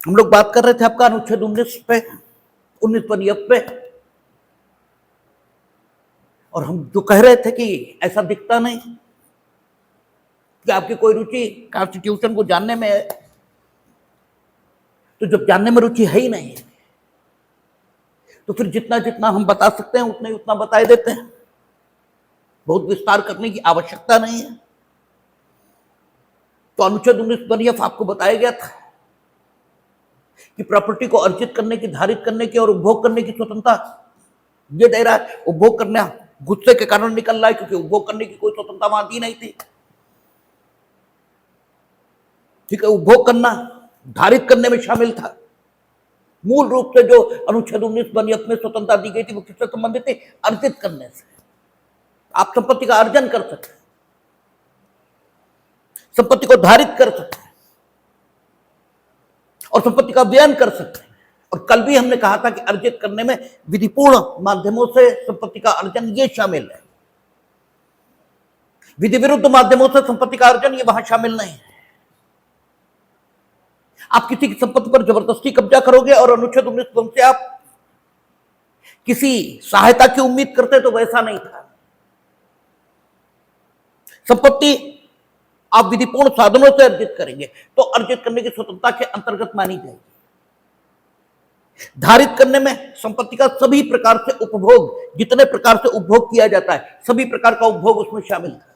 हम लोग बात कर रहे थे आपका अनुच्छेद 19 पे, 19 पे, और हम जो कह रहे थे कि ऐसा दिखता नहीं कि आपकी कोई रुचि कॉन्स्टिट्यूशन को जानने में है। तो जब जानने में रुचि है ही नहीं, तो फिर जितना जितना हम बता सकते हैं उतना ही उतना बताए देते हैं। बहुत विस्तार करने की आवश्यकता नहीं है। तो अनुच्छेद 19 आपको बताया गया था कि प्रॉपर्टी को अर्जित करने की, धारित करने की और उपभोग करने की स्वतंत्रता ये दे रहा है। उपभोग करना गुस्से के कारण निकल रहा है, क्योंकि उपभोग करने की कोई स्वतंत्रता वहां दी नहीं थी। ठीक है, उपभोग करना धारित करने में शामिल था। मूल रूप से जो अनुच्छेद 19 में स्वतंत्रता दी गई थी वो किससे संबंधित थी? अर्जित करने से। आप संपत्ति का अर्जन कर सकते, संपत्ति को धारित कर सकते हैं और संपत्ति का व्ययन कर सकते हैं। और कल भी हमने कहा था कि अर्जित करने में विधिपूर्ण माध्यमों से संपत्ति का अर्जन ये शामिल है। विधि विरुद्ध माध्यमों से संपत्ति का अर्जन ये वहां शामिल नहीं है। आप किसी की संपत्ति पर जबरदस्ती कब्जा करोगे और अनुच्छेद 19 से आप किसी सहायता की उम्मीद करते तो वैसा नहीं था। संपत्ति आप विधिपूर्ण साधनों से अर्जित करेंगे तो अर्जित करने की स्वतंत्रता के अंतर्गत मानी जाएगी। धारित करने में संपत्ति का सभी प्रकार से उपभोग, जितने प्रकार से उपभोग किया जाता है सभी प्रकार का उपभोग उसमें शामिल है।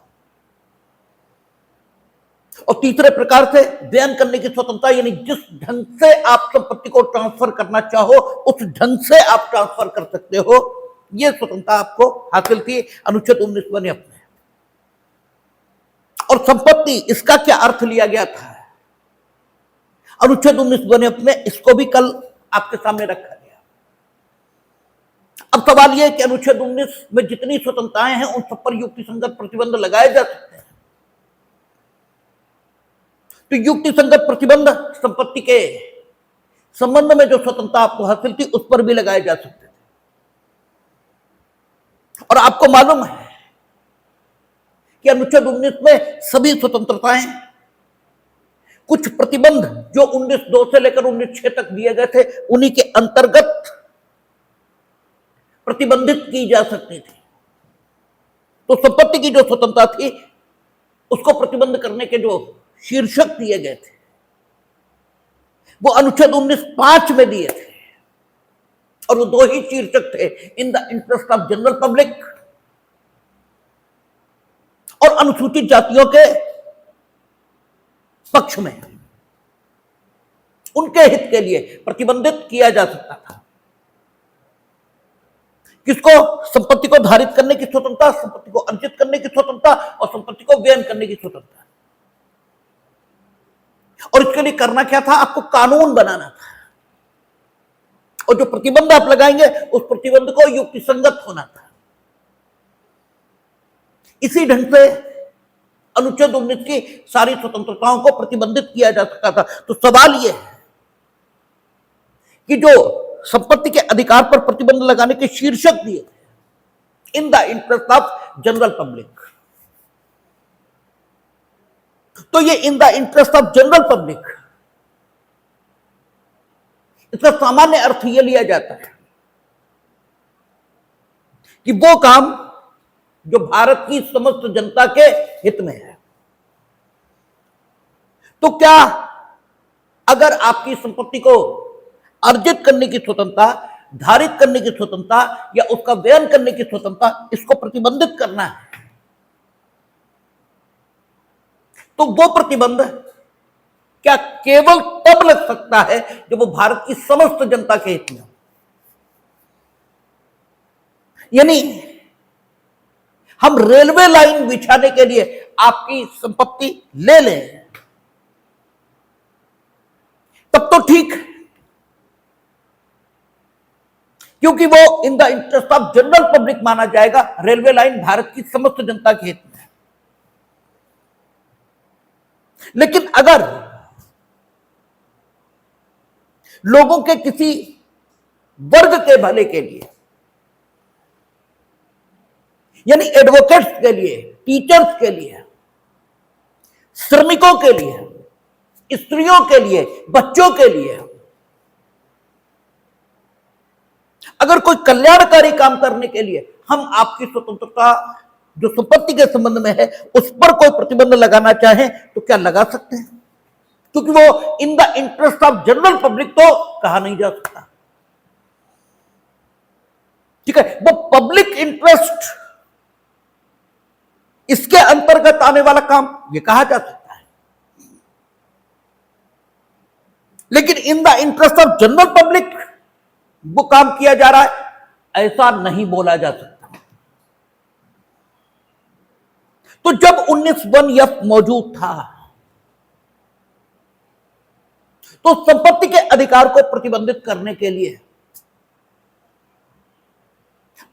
और तीसरे प्रकार से व्ययन करने की स्वतंत्रता, यानी जिस ढंग से आप संपत्ति को ट्रांसफर करना चाहो उस ढंग से आप ट्रांसफर कर सकते हो, यह स्वतंत्रता आपको हासिल थी अनुच्छेद 19 में। और संपत्ति, इसका क्या अर्थ लिया गया था अनुच्छेद 19 में, इसको भी कल आपके सामने रखा गया। अब सवाल यह है कि अनुच्छेद 19 में जितनी स्वतंत्रताएं हैं उन सब पर युक्तिसंगत प्रतिबंध लगाए जा सकते हैं। तो युक्तिसंगत प्रतिबंध संपत्ति के संबंध में जो स्वतंत्रता आपको हासिल थी उस पर भी लगाए जा सकते थे। और आपको मालूम है कि अनुच्छेद 19 में सभी स्वतंत्रताएं, कुछ प्रतिबंध जो 19(2) से लेकर 19(6) तक दिए गए थे उन्हीं के अंतर्गत प्रतिबंधित की जा सकती थी। तो संपत्ति की जो स्वतंत्रता थी उसको प्रतिबंध करने के जो शीर्षक दिए गए थे वो अनुच्छेद 19(5) में दिए थे। और वो दो ही शीर्षक थे, इन the interest of general public और अनुसूचित जातियों के पक्ष में, उनके हित के लिए प्रतिबंधित किया जा सकता था। किसको? संपत्ति को धारित करने की स्वतंत्रता, संपत्ति को अर्जित करने की स्वतंत्रता और संपत्ति को व्ययन करने की स्वतंत्रता। और इसके लिए करना क्या था? आपको कानून बनाना था। और जो प्रतिबंध आप लगाएंगे उस प्रतिबंध को युक्तिसंगत होना था। इसी ढंग से अनुच्छेद 19 की सारी स्वतंत्रताओं को प्रतिबंधित किया जा सकता था। तो सवाल यह है कि जो संपत्ति के अधिकार पर प्रतिबंध लगाने के शीर्षक दिए थे, इन the interest of general public, तो ये in the interest of general public, इसका सामान्य अर्थ यह लिया जाता है कि वो काम जो भारत की समस्त जनता के हित में है। तो क्या अगर आपकी संपत्ति को अर्जित करने की स्वतंत्रता, धारित करने की स्वतंत्रता या उसका व्ययन करने की स्वतंत्रता, इसको प्रतिबंधित करना है, तो वो प्रतिबंध क्या केवल तब लग सकता है जब वो भारत की समस्त जनता के हित में हो। यानी हम रेलवे लाइन बिछाने के लिए आपकी संपत्ति ले लें तब तो ठीक, क्योंकि वो इन the interest of general public माना जाएगा। रेलवे लाइन भारत की समस्त जनता के हित में है। लेकिन अगर लोगों के किसी वर्ग के भले के लिए, यानी एडवोकेट्स के लिए, टीचर्स के लिए, श्रमिकों के लिए, स्त्रियों के लिए, बच्चों के लिए, अगर कोई कल्याणकारी काम करने के लिए हम आपकी स्वतंत्रता जो संपत्ति के संबंध में है उस पर कोई प्रतिबंध लगाना चाहें तो क्या लगा सकते हैं? क्योंकि वो इन the interest of general public तो कहा नहीं जा सकता। ठीक है, वो पब्लिक इंटरेस्ट इसके अंतर्गत आने वाला काम ये कहा जा सकता है, लेकिन इन the interest of general public वो काम किया जा रहा है ऐसा नहीं बोला जा सकता। तो जब 19(1)(f) मौजूद था तो संपत्ति के अधिकार को प्रतिबंधित करने के लिए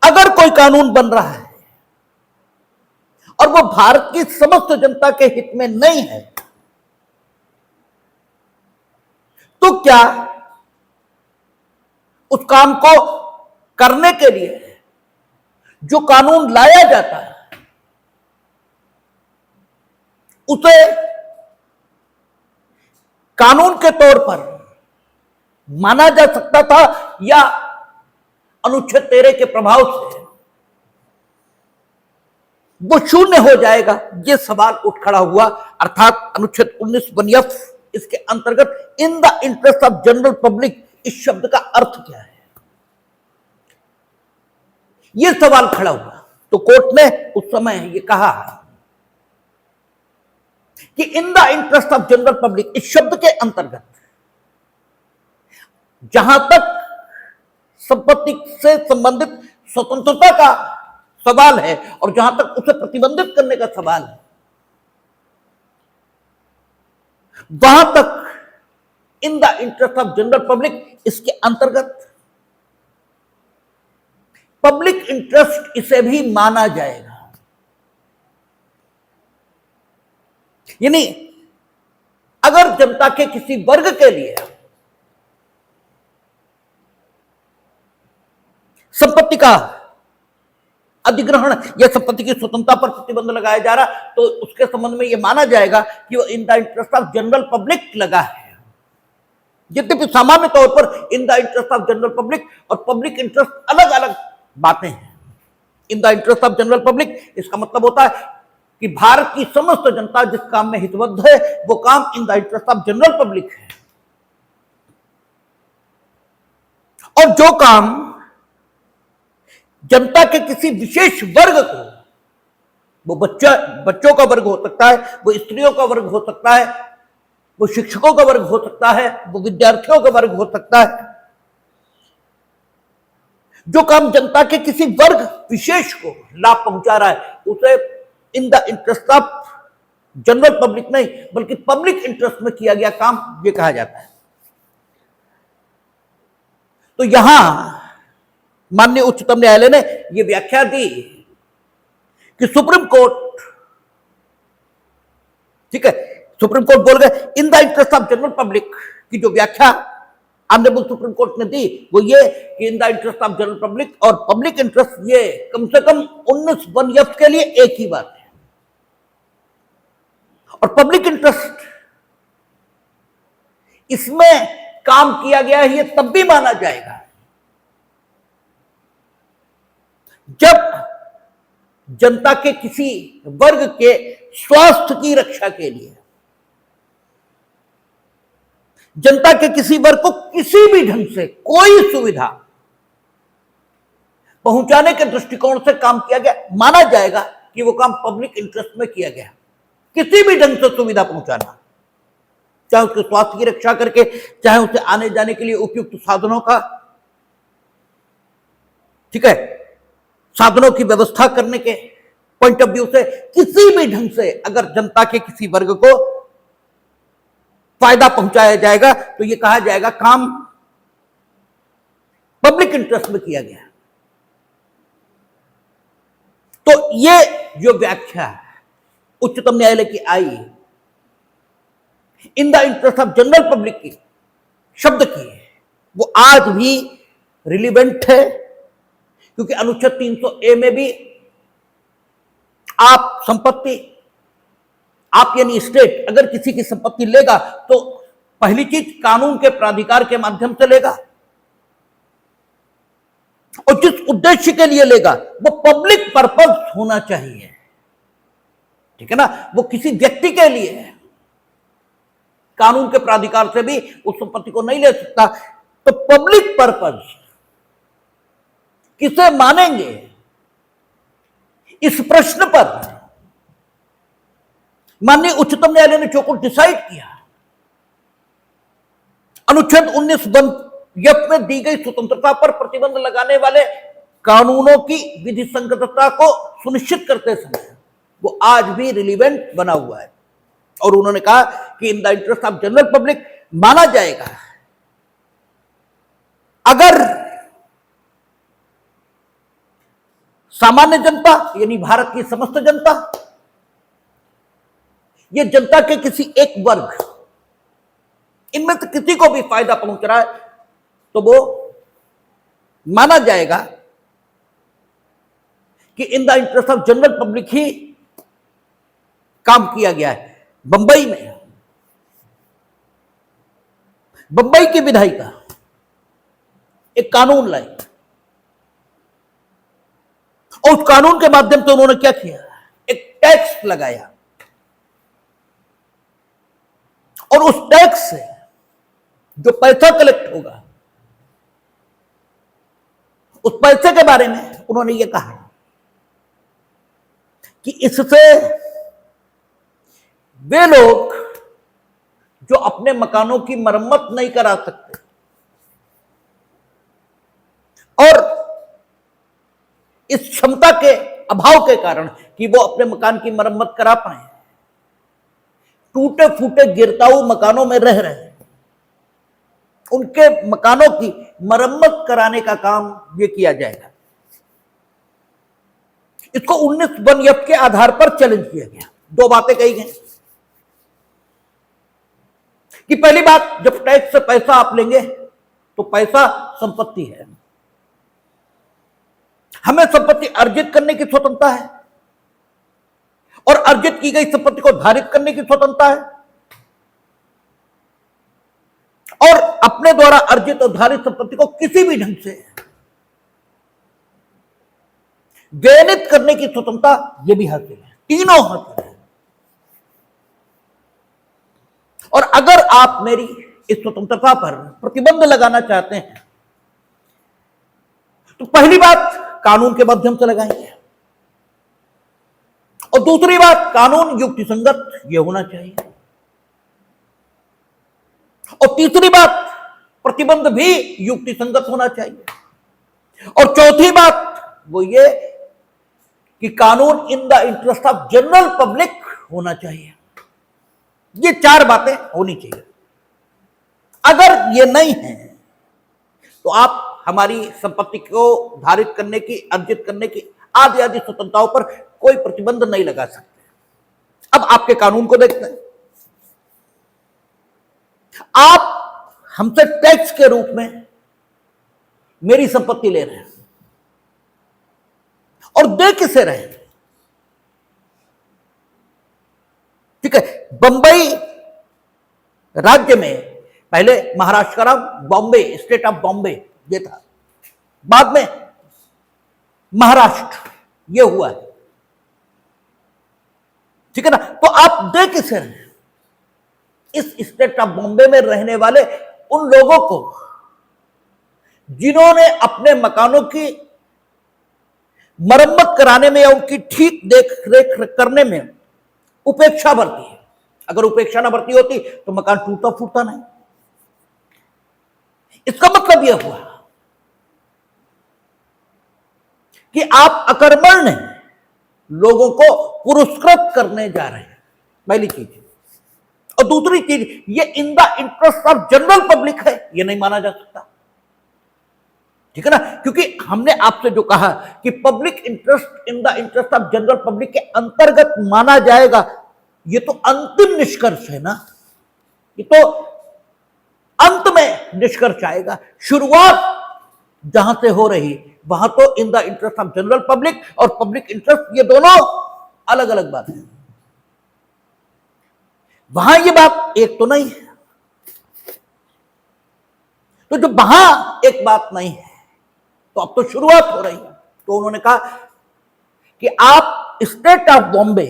अगर कोई कानून बन रहा है और वो भारत की समस्त जनता के हित में नहीं है तो क्या उस काम को करने के लिए जो कानून लाया जाता है उसे कानून के तौर पर माना जा सकता था या अनुच्छेद 13 के प्रभाव से वो शून्य हो जाएगा? ये सवाल उठ खड़ा हुआ। अर्थात अनुच्छेद 19(1)(f) इसके अंतर्गत इन the interest of general public इस शब्द का अर्थ क्या है, यह सवाल खड़ा हुआ। तो कोर्ट ने उस समय यह कहा कि in the interest of general public इस शब्द के अंतर्गत जहां तक संपत्ति से संबंधित स्वतंत्रता का सवाल है और जहां तक उसे प्रतिबंधित करने का सवाल है वहां तक इन the interest of general public इसके अंतर्गत पब्लिक इंटरेस्ट इसे भी माना जाएगा। यानी अगर जनता के किसी वर्ग के लिए संपत्ति का अधिग्रहण या संपत्ति की स्वतंत्रता पर प्रतिबंध लगाया जा रहा तो उसके संबंध में यह माना जाएगा कि वो इन the interest of general public लगा है। यद्यपि सामान्य तौर पर इन the interest of general public और पब्लिक इंटरेस्ट अलग अलग बातें हैं। इन the interest of general public इसका मतलब होता है कि भारत की समस्त जनता जिस काम में हितबद्ध है वो काम इन the interest of general public है, और जो काम जनता के किसी विशेष वर्ग को, वो बच्चों का वर्ग हो सकता है, वो स्त्रियों का वर्ग हो सकता है, वो शिक्षकों का वर्ग हो सकता है, वो विद्यार्थियों का वर्ग हो सकता है, जो काम जनता के किसी वर्ग विशेष को लाभ पहुंचा रहा है उसे इन the interest of general public नहीं बल्कि पब्लिक इंटरेस्ट में किया गया काम ये कहा जाता है। तो यहां माननीय उच्चतम न्यायालय ने यह व्याख्या दी कि सुप्रीम कोर्ट, ठीक है, सुप्रीम कोर्ट बोल गए इन the interest of general public की जो व्याख्या ऑनरेबल सुप्रीम कोर्ट ने दी वो ये कि in the interest of general public और पब्लिक इंटरेस्ट ये कम से कम 19(1)(f) के लिए एक ही बात है। और पब्लिक इंटरेस्ट इसमें काम किया गया है ये तब भी माना जाएगा जब जनता के किसी वर्ग के स्वास्थ्य की रक्षा के लिए, जनता के किसी वर्ग को किसी भी ढंग से कोई सुविधा पहुंचाने के दृष्टिकोण से काम किया गया, माना जाएगा कि वो काम पब्लिक इंटरेस्ट में किया गया। किसी भी ढंग से सुविधा पहुंचाना, चाहे उसके स्वास्थ्य की रक्षा करके, चाहे उसे आने जाने के लिए उपयुक्त साधनों का, ठीक है, साधनों की व्यवस्था करने के पॉइंट ऑफ व्यू से किसी भी ढंग से अगर जनता के किसी वर्ग को फायदा पहुंचाया जाएगा तो यह कहा जाएगा काम पब्लिक इंटरेस्ट में किया गया। तो यह जो व्याख्या उच्चतम न्यायालय की आई in the interest of general public की शब्द की, वो आज भी रिलीवेंट है, क्योंकि अनुच्छेद 300A में भी आप संपत्ति, आप यानी स्टेट अगर किसी की संपत्ति लेगा तो पहली चीज कानून के प्राधिकार के माध्यम से लेगा, और जिस उद्देश्य के लिए लेगा वो पब्लिक पर्पस होना चाहिए, ठीक है ना। वो किसी व्यक्ति के लिए है, कानून के प्राधिकार से भी उस संपत्ति को नहीं ले सकता। तो पब्लिक पर्पस किसे मानेंगे, इस प्रश्न पर माननीय उच्चतम न्यायालय ने चौकुट डिसाइड किया। अनुच्छेद 19 1 में दी गई स्वतंत्रता पर प्रतिबंध लगाने वाले कानूनों की विधि संगतता को सुनिश्चित करते समय वो आज भी रिलीवेंट बना हुआ है। और उन्होंने कहा कि in the interest of general public माना जाएगा अगर सामान्य जनता यानी भारत की समस्त जनता, ये जनता के किसी एक वर्ग, इनमें से किसी को भी फायदा पहुंच रहा है तो वो माना जाएगा कि in the interest of general public ही काम किया गया है। बंबई की विधायिका एक कानून लाई और उस कानून के माध्यम से उन्होंने क्या किया, एक टैक्स लगाया और उस टैक्स से जो पैसा कलेक्ट होगा उस पैसे के बारे में उन्होंने ये कहा कि इससे वे लोग जो अपने मकानों की मरम्मत नहीं करा सकते और इस क्षमता के अभाव के कारण कि वो अपने मकान की मरम्मत करा पाए, टूटे फूटे गिरताऊ मकानों में रह रहे हैं, उनके मकानों की मरम्मत कराने का काम ये किया जाएगा। इसको 19 के आधार पर चैलेंज किया गया। दो बातें कही गई कि पहली बात, जब टैक्स से पैसा आप लेंगे तो पैसा संपत्ति है, हमें संपत्ति अर्जित करने की स्वतंत्रता है और अर्जित की गई संपत्ति को धारित करने की स्वतंत्रता है और अपने द्वारा अर्जित और धारित संपत्ति को किसी भी ढंग से व्ययित करने की स्वतंत्रता यह भी हासिल है। तीनों हासिल है। और अगर आप मेरी इस स्वतंत्रता पर प्रतिबंध लगाना चाहते हैं तो पहली बात कानून के माध्यम से लगाएंगे और दूसरी बात कानून युक्तिसंगत यह होना चाहिए और तीसरी बात प्रतिबंध भी युक्तिसंगत होना चाहिए और चौथी बात वो ये कि कानून इन the interest of general public होना चाहिए। ये चार बातें होनी चाहिए। अगर ये नहीं है तो आप हमारी संपत्ति को धारित करने की, अर्जित करने की आदि आदि स्वतंत्रताओं पर कोई प्रतिबंध नहीं लगा सकते। अब आपके कानून को देखते हैं। आप हमसे टैक्स के रूप में मेरी संपत्ति ले रहे हैं और दे किसे रहे हैं? ठीक है, बंबई राज्य में पहले महाराष्ट्र का नाम बॉम्बे, स्टेट ऑफ बॉम्बे ये था, बाद में महाराष्ट्र ये हुआ है। ठीक है ना। तो आप दे किसे रहे हैं? इस स्टेट ऑफ बॉम्बे में रहने वाले उन लोगों को जिन्होंने अपने मकानों की मरम्मत कराने में या उनकी ठीक देख रेख करने में उपेक्षा बरती है। अगर उपेक्षा ना बरती होती तो मकान टूटा फूटता नहीं। इसका मतलब यह हुआ कि आप अकर्मण्य लोगों को पुरस्कृत करने जा रहे हैं, पहली चीज। और दूसरी चीज, ये in the interest of general public है, ये नहीं माना जा सकता। ठीक है ना, क्योंकि हमने आपसे जो कहा कि public interest in the interest of general public के अंतर्गत माना जाएगा, ये तो अंतिम निष्कर्ष है ना, ये तो अंत में निष्कर्ष आएगा। शुरुआत जहां से हो रही वहां तो in the interest of general public और पब्लिक इंटरेस्ट ये दोनों अलग अलग बात है। वहां ये बात एक तो नहीं है, तो जो वहां एक बात नहीं है तो अब तो शुरुआत हो रही है। तो उन्होंने कहा कि आप स्टेट ऑफ बॉम्बे,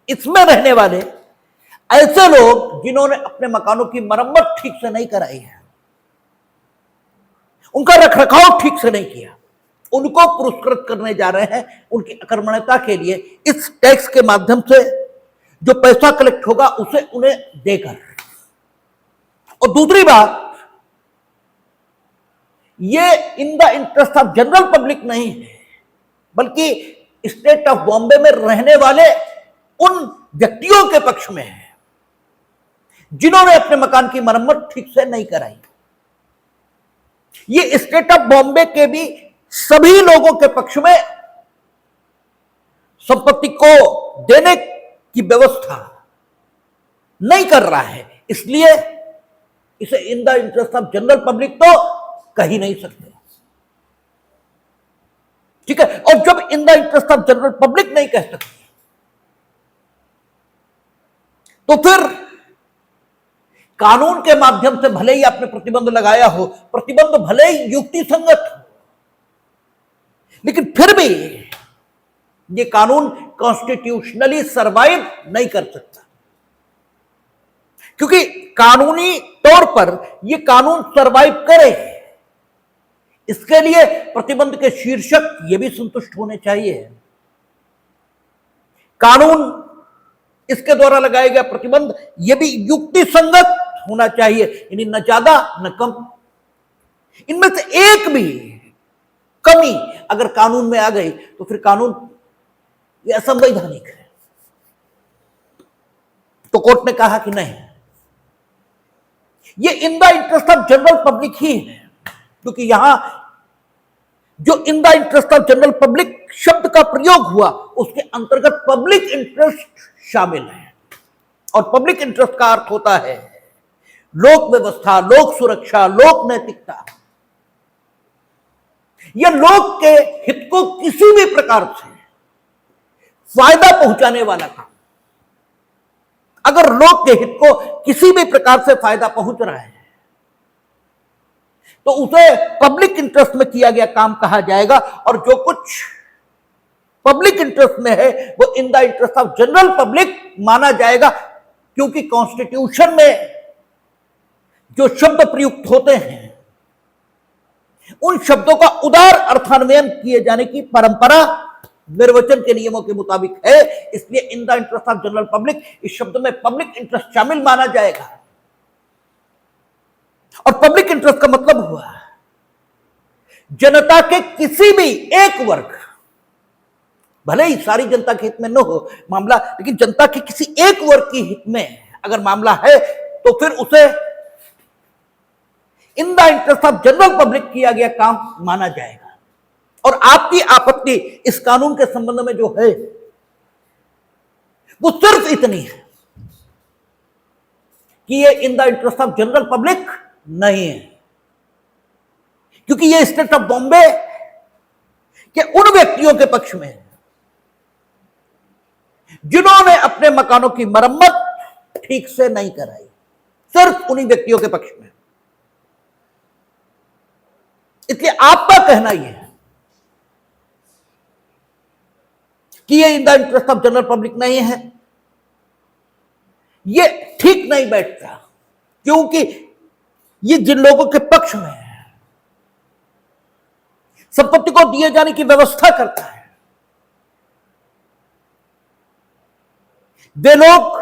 इसमें रहने वाले ऐसे लोग जिन्होंने अपने मकानों की मरम्मत ठीक से नहीं कराई है, उनका रखरखाव ठीक से नहीं किया, उनको पुरस्कृत करने जा रहे हैं उनकी अकर्मण्यता के लिए, इस टैक्स के माध्यम से जो पैसा कलेक्ट होगा उसे उन्हें देकर। और दूसरी बात, ये in the interest of general public नहीं है, बल्कि स्टेट ऑफ बॉम्बे में रहने वाले उन व्यक्तियों के पक्ष में है जिन्होंने अपने मकान की मरम्मत ठीक से नहीं कराई। ये स्टेट ऑफ बॉम्बे के भी सभी लोगों के पक्ष में संपत्ति को देने की व्यवस्था नहीं कर रहा है, इसलिए इसे इन the interest of general public तो कह ही नहीं सकते। ठीक है, और जब इन the interest of general public नहीं कह सकते तो फिर कानून के माध्यम से भले ही आपने प्रतिबंध लगाया हो, प्रतिबंध भले ही युक्ति संगत हो, लेकिन फिर भी ये कानून कॉन्स्टिट्यूशनली सर्वाइव नहीं कर सकता, क्योंकि कानूनी तौर पर यह कानून सर्वाइव करे इसके लिए प्रतिबंध के शीर्षक ये भी संतुष्ट होने चाहिए। कानून, इसके द्वारा लगाया गया प्रतिबंध ये भी युक्ति संगत होना चाहिए, यानी न ज्यादा न कम। इनमें से एक भी कमी अगर कानून में आ गई तो फिर कानून ये असंवैधानिक है। तो कोर्ट ने कहा कि नहीं, ये in the interest of general public ही है, क्योंकि यहां जो in the interest of general public शब्द का प्रयोग हुआ उसके अंतर्गत पब्लिक इंटरेस्ट शामिल है, और पब्लिक इंटरेस्ट का अर्थ होता है लोक व्यवस्था, लोक सुरक्षा, लोक नैतिकता। यह लोक के हित को किसी भी प्रकार से फायदा पहुंचाने वाला काम, अगर लोक के हित को किसी भी प्रकार से फायदा पहुंच रहा है तो उसे पब्लिक इंटरेस्ट में किया गया काम कहा जाएगा, और जो कुछ पब्लिक इंटरेस्ट में है वो इन the interest of general public माना जाएगा, क्योंकि कॉन्स्टिट्यूशन में जो शब्द प्रयुक्त होते हैं उन शब्दों का उदार अर्थान्वयन किए जाने की परंपरा निर्वचन के नियमों के मुताबिक है, इसलिए इन the interest of general public इस शब्द में पब्लिक इंटरेस्ट शामिल माना जाएगा। और पब्लिक इंटरेस्ट का मतलब हुआ जनता के किसी भी एक वर्ग, भले ही सारी जनता के हित में न हो मामला, लेकिन जनता के किसी एक वर्ग के हित में अगर मामला है तो फिर उसे इन the interest of general public किया गया काम माना जाएगा। और आपकी आपत्ति इस कानून के संबंध में जो है वो सिर्फ इतनी है कि ये in the interest of general public नहीं है, क्योंकि ये स्टेट ऑफ बॉम्बे के उन व्यक्तियों के पक्ष में है जिन्होंने अपने मकानों की मरम्मत ठीक से नहीं कराई, सिर्फ उन्हीं व्यक्तियों के पक्ष में। इसलिए आपका कहना यह है कि ये in the interest of general public नहीं है, ये ठीक नहीं बैठता, क्योंकि ये जिन लोगों के पक्ष में है, संपत्ति को दिए जाने की व्यवस्था करता है, वे लोग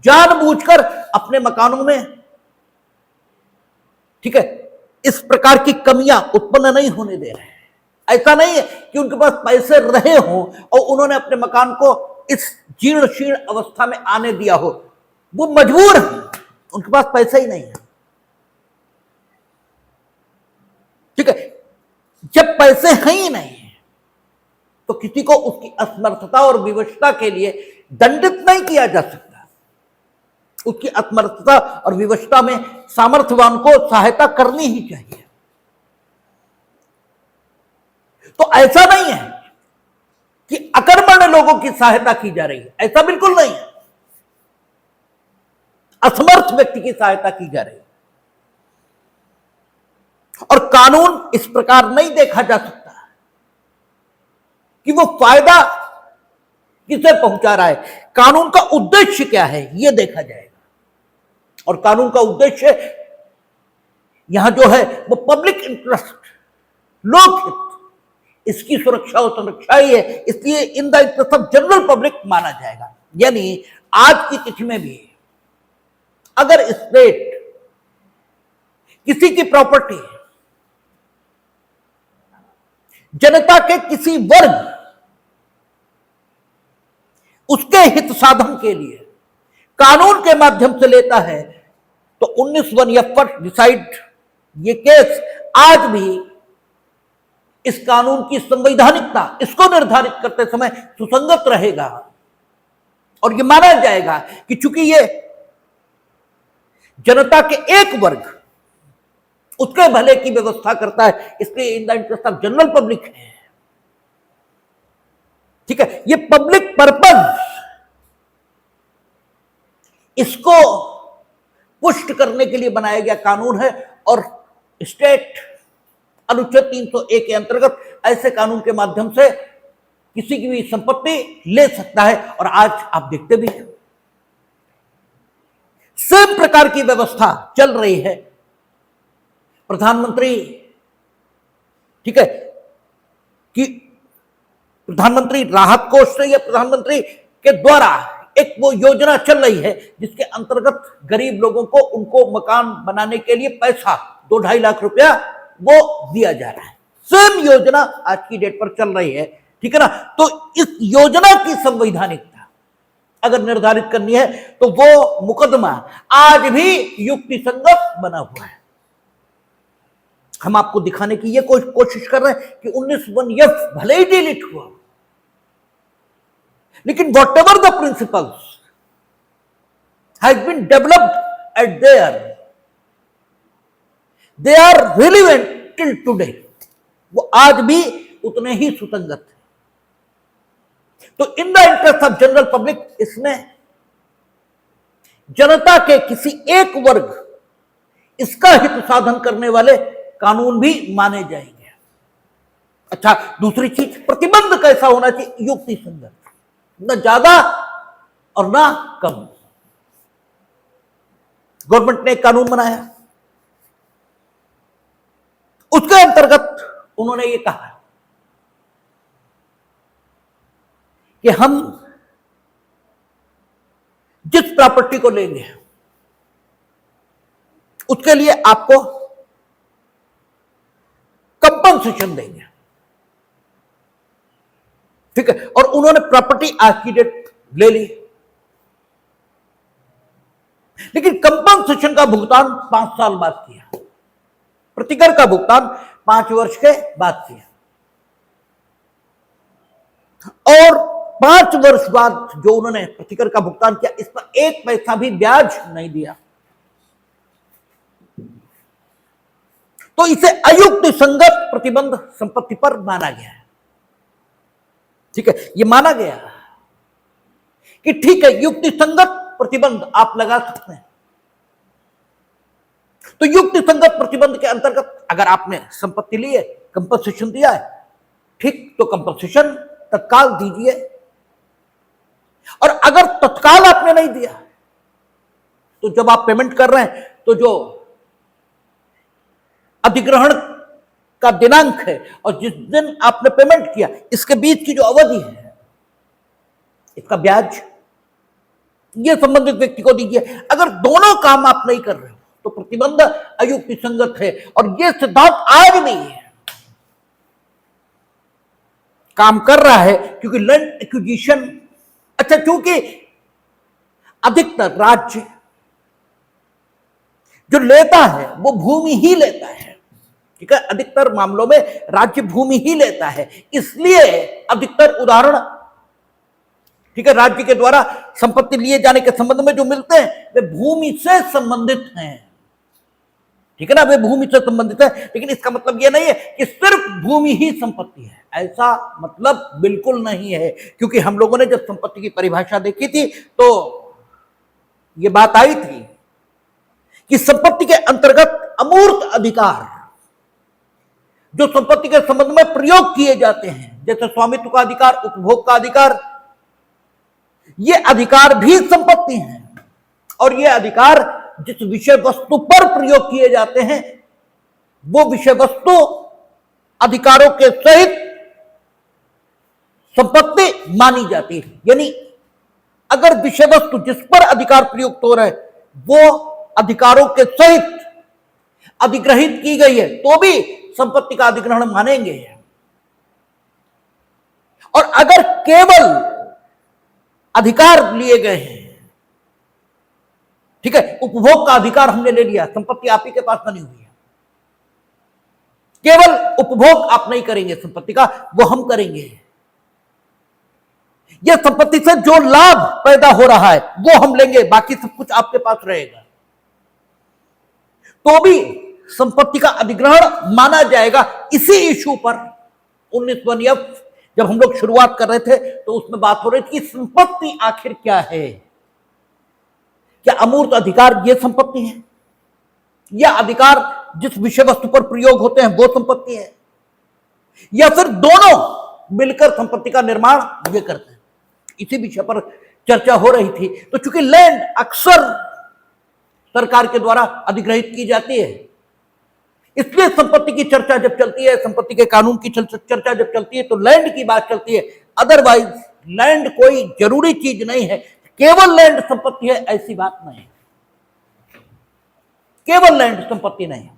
जानबूझकर अपने मकानों में, ठीक है, इस प्रकार की कमियां उत्पन्न नहीं होने दे रहे हैं। ऐसा नहीं है कि उनके पास पैसे रहे हों और उन्होंने अपने मकान को इस जीर्ण शीर्ण अवस्था में आने दिया हो, वो मजबूर हैं, उनके पास पैसा ही नहीं है। ठीक है, जब पैसे हैं ही नहीं तो किसी को उसकी असमर्थता और विवशता के लिए दंडित नहीं किया जा सकता। उसकी असमर्थता और विवशता में सामर्थ्यवान को सहायता करनी ही चाहिए। तो ऐसा नहीं है कि अकर्मण्य लोगों की सहायता की जा रही है, ऐसा बिल्कुल नहीं है। असमर्थ व्यक्ति की सहायता की जा रही है। और कानून इस प्रकार नहीं देखा जा सकता कि वो फायदा किसे पहुंचा रहा है, कानून का उद्देश्य क्या है यह देखा जाएगा। और कानून का उद्देश्य यहां जो है वो पब्लिक इंटरेस्ट, लोकहित, इसकी सुरक्षा और संरक्षा ही है, इसलिए इन the interest of general public माना जाएगा। यानी आज की तिथि में भी अगर स्टेट किसी की प्रॉपर्टी जनता के किसी वर्ग उसके हित साधन के लिए कानून के माध्यम से लेता है, तो 19(1) डिसाइड ये केस आज भी इस कानून की संवैधानिकता इसको निर्धारित करते समय सुसंगत रहेगा। और ये माना जाएगा कि चूंकि ये जनता के एक वर्ग उसके भले की व्यवस्था करता है, इसलिए इन the interest of general public है। ठीक है, ये पब्लिक पर्पस इसको पुष्ट करने के लिए बनाया गया कानून है। और स्टेट अनुच्छेद 301 के अंतर्गत ऐसे कानून के माध्यम से किसी की भी संपत्ति ले सकता है। और आज आप देखते भी हैं सेम प्रकार की व्यवस्था चल रही है। प्रधानमंत्री, ठीक है, कि प्रधानमंत्री राहत कोष से या प्रधानमंत्री के द्वारा एक वो योजना चल रही है जिसके अंतर्गत गरीब लोगों को उनको मकान बनाने के लिए पैसा 2-2.5 लाख रुपया वो दिया जा रहा है। सेम योजना आज की डेट पर चल रही है, ठीक है ना। तो इस योजना की संवैधानिकता अगर निर्धारित करनी है तो वो मुकदमा आज भी युक्ति संगत बना हुआ है। हम आपको दिखाने की ये कोशिश कर रहे हैं कि 19(1) भले ही डिलीट हुआ, लेकिन whatever the principles has been developed at there, they are relevant till today. वो आज भी उतने ही सुसंगत है। तो in the interest of general public इसमें जनता के किसी एक वर्ग इसका हित साधन करने वाले कानून भी माने जाएंगे। अच्छा, दूसरी चीज, प्रतिबंध कैसा होना चाहिए? युक्ति संगत, न ज्यादा और ना कम। गवर्नमेंट ने एक कानून बनाया, उसके अंतर्गत उन्होंने ये कहा कि हम जिस प्रॉपर्टी को लेंगे उसके लिए आपको कंपनसेशन देंगे, ठीक है। और उन्होंने प्रॉपर्टी आज की डेट ले ली, लेकिन कंपनसेशन का भुगतान 5 साल बाद किया, प्रतिकर का भुगतान 5 वर्ष के बाद किया। और 5 वर्ष बाद जो उन्होंने प्रतिकर का भुगतान किया, इस पर 1 पैसा भी ब्याज नहीं दिया। तो इसे अयुक्त संगत प्रतिबंध संपत्ति पर माना गया है, ठीक है। ये माना गया कि ठीक है, युक्ति संगत प्रतिबंध आप लगा सकते हैं। तो युक्ति संगत प्रतिबंध के अंतर्गत अगर आपने संपत्ति ली है, कंपनसेशन दिया है, ठीक, तो कंपनसेशन तत्काल दीजिए। और अगर तत्काल आपने नहीं दिया तो जब आप पेमेंट कर रहे हैं तो जो अधिग्रहण का दिनांक है और जिस दिन आपने पेमेंट किया, इसके बीच की जो अवधि है, इसका ब्याज ये संबंधित व्यक्ति को दीजिए। अगर दोनों काम आप नहीं कर रहे हो तो प्रतिबंध अयुक्ति संगत है। और यह सिद्धांत आज भी काम कर रहा है, क्योंकि लैंड एक्विजिशन, अच्छा, क्योंकि अधिकतर राज्य जो लेता है वो भूमि ही लेता है, ठीक है। अधिकतर मामलों में राज्य भूमि ही लेता है, इसलिए अधिकतर उदाहरण, ठीक है, राज्य के द्वारा संपत्ति लिए जाने के संबंध में जो मिलते हैं वे भूमि से संबंधित हैं, ठीक है ना, वे भूमि से संबंधित है। लेकिन इसका मतलब यह नहीं है कि सिर्फ भूमि ही संपत्ति है, ऐसा मतलब बिल्कुल नहीं है। क्योंकि हम लोगों ने जब संपत्ति की परिभाषा देखी थी तो यह बात आई थी कि संपत्ति के अंतर्गत अमूर्त अधिकार जो संपत्ति के संबंध में प्रयोग किए जाते हैं, जैसे स्वामित्व का अधिकार, उपभोग का अधिकार, ये अधिकार भी संपत्ति हैं। और ये अधिकार जिस विषय वस्तु पर प्रयोग किए जाते हैं वो विषय वस्तु अधिकारों के सहित संपत्ति मानी जाती है। यानी अगर विषय वस्तु जिस पर अधिकार प्रयुक्त हो रहा है वो अधिकारों के सहित अधिग्रहित की गई है तो भी संपत्ति का अधिग्रहण मानेंगे। और अगर केवल अधिकार लिए गए हैं, ठीक है, उपभोग का अधिकार हमने ले लिया, संपत्ति आप ही के पास बनी हुई है, केवल उपभोग आप नहीं करेंगे संपत्ति का, वो हम करेंगे। यह संपत्ति से जो लाभ पैदा हो रहा है वो हम लेंगे, बाकी सब कुछ आपके पास रहेगा, तो भी संपत्ति का अधिग्रहण माना जाएगा। इसी इशू पर 19 जब हम लोग शुरुआत कर रहे थे तो उसमें बात हो रही थी कि संपत्ति आखिर क्या है। क्या अमूर्त अधिकार ये संपत्ति है, या अधिकार जिस विषय वस्तु पर प्रयोग होते हैं वो संपत्ति है, या फिर दोनों मिलकर संपत्ति का निर्माण ये करते हैं। इसी विषय पर चर्चा हो रही थी। तो चूंकि लैंड अक्सर सरकार के द्वारा अधिग्रहित की जाती है, इसलिए संपत्ति की चर्चा जब चलती है, संपत्ति के कानून की चर्चा जब चलती है तो लैंड की बात चलती है। अदरवाइज लैंड कोई जरूरी चीज नहीं है, केवल लैंड संपत्ति है ऐसी बात नहीं है, केवल लैंड संपत्ति नहीं है,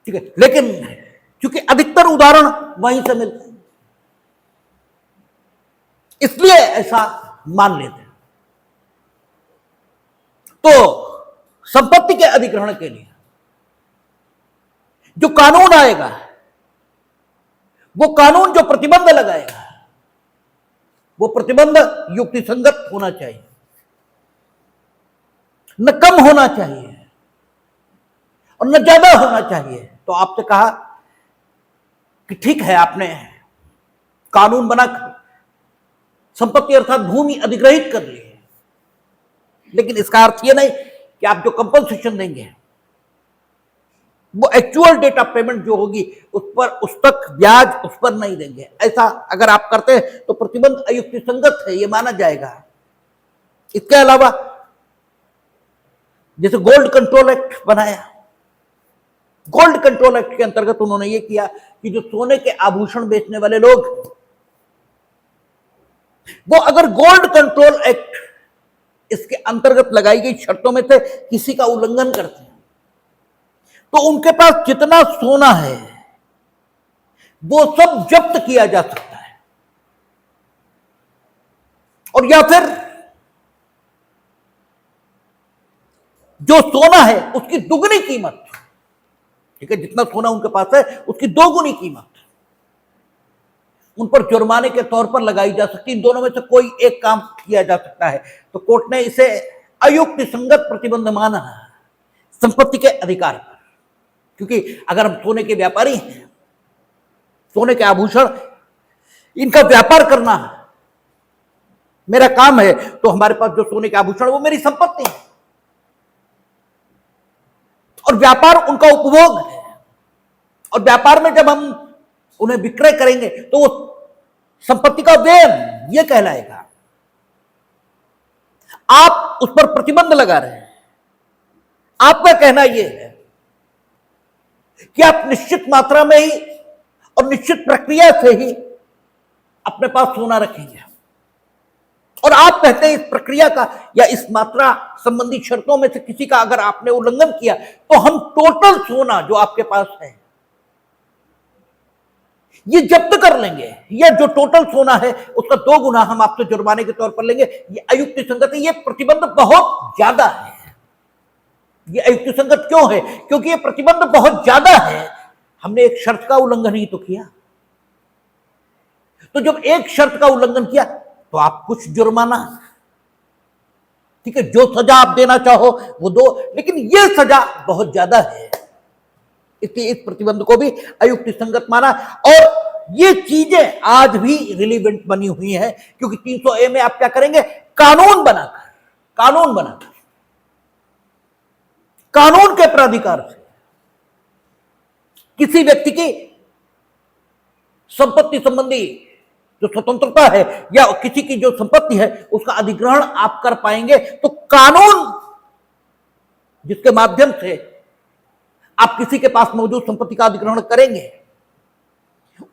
ठीक है। लेकिन क्योंकि अधिकतर उदाहरण वहीं से मिलते हैं इसलिए ऐसा मान लेते हैं। तो संपत्ति के अधिग्रहण के लिए जो कानून आएगा, वो कानून जो प्रतिबंध लगाएगा, वो प्रतिबंध युक्तिसंगत होना चाहिए, न कम होना चाहिए और न ज्यादा होना चाहिए। तो आपसे कहा कि ठीक है, आपने कानून बनाकर संपत्ति अर्थात भूमि अधिग्रहित कर ली है, लेकिन इसका अर्थ यह नहीं कि आप जो कंपनसेशन देंगे वो एक्चुअल डेट ऑफ पेमेंट जो होगी उस तक ब्याज उस पर नहीं देंगे। ऐसा अगर आप करते हैं तो प्रतिबंध अयुक्तिसंगत है, ये माना जाएगा। इसके अलावा जैसे गोल्ड कंट्रोल एक्ट बनाया, गोल्ड कंट्रोल एक्ट के अंतर्गत उन्होंने ये किया कि जो सोने के आभूषण बेचने वाले लोग, वो अगर गोल्ड कंट्रोल एक्ट इसके अंतर्गत लगाई गई शर्तों में से किसी का उल्लंघन करते हैं तो उनके पास जितना सोना है वो सब जब्त किया जा सकता है, और या फिर जो सोना है उसकी दुगनी कीमत, ठीक है, जितना सोना उनके पास है उसकी दोगुनी कीमत उन पर जुर्माने के तौर पर लगाई जा सकती है। इन दोनों में से कोई एक काम किया जा सकता है। तो कोर्ट ने इसे अयुक्तिसंगत प्रतिबंध माना संपत्ति के अधिकार पर, क्योंकि अगर हम सोने के व्यापारी हैं, सोने के आभूषण इनका व्यापार करना मेरा काम है, तो हमारे पास जो सोने के आभूषण वो मेरी संपत्ति है और व्यापार उनका उपभोग है। और व्यापार में जब हम उन्हें विक्रय करेंगे तो वो संपत्ति का व्यय ये कहलाएगा। आप उस पर प्रतिबंध लगा रहे हैं। आपका कहना यह है कि आप निश्चित मात्रा में ही और निश्चित प्रक्रिया से ही अपने पास सोना रखेंगे, और आप कहते हैं इस प्रक्रिया का या इस मात्रा संबंधी शर्तों में से किसी का अगर आपने उल्लंघन किया तो हम टोटल सोना जो आपके पास है ये जब्त कर लेंगे, या जो टोटल सोना है उसका 2 गुना हम आपसे जुर्माने के तौर पर लेंगे। ये अयुक्तिसंगत है, ये प्रतिबंध बहुत ज्यादा है। ये अयुक्तिसंगत क्यों है? क्योंकि ये प्रतिबंध बहुत ज्यादा है। हमने एक शर्त का उल्लंघन ही तो किया, तो जब एक शर्त का उल्लंघन किया तो आप कुछ जुर्माना, ठीक है, जो सजा आप देना चाहो वो दो, लेकिन ये सजा बहुत ज्यादा है, इसलिए इस प्रतिबंध को भी अयुक्तिसंगत माना। और ये चीजें आज भी रिलीवेंट बनी हुई हैं, क्योंकि 300A में आप क्या करेंगे? कानून बनाकर कानून के प्राधिकार से किसी व्यक्ति की संपत्ति संबंधी जो स्वतंत्रता है या किसी की जो संपत्ति है उसका अधिग्रहण आप कर पाएंगे, तो कानून जिसके माध्यम से आप किसी के पास मौजूद संपत्ति का अधिग्रहण करेंगे,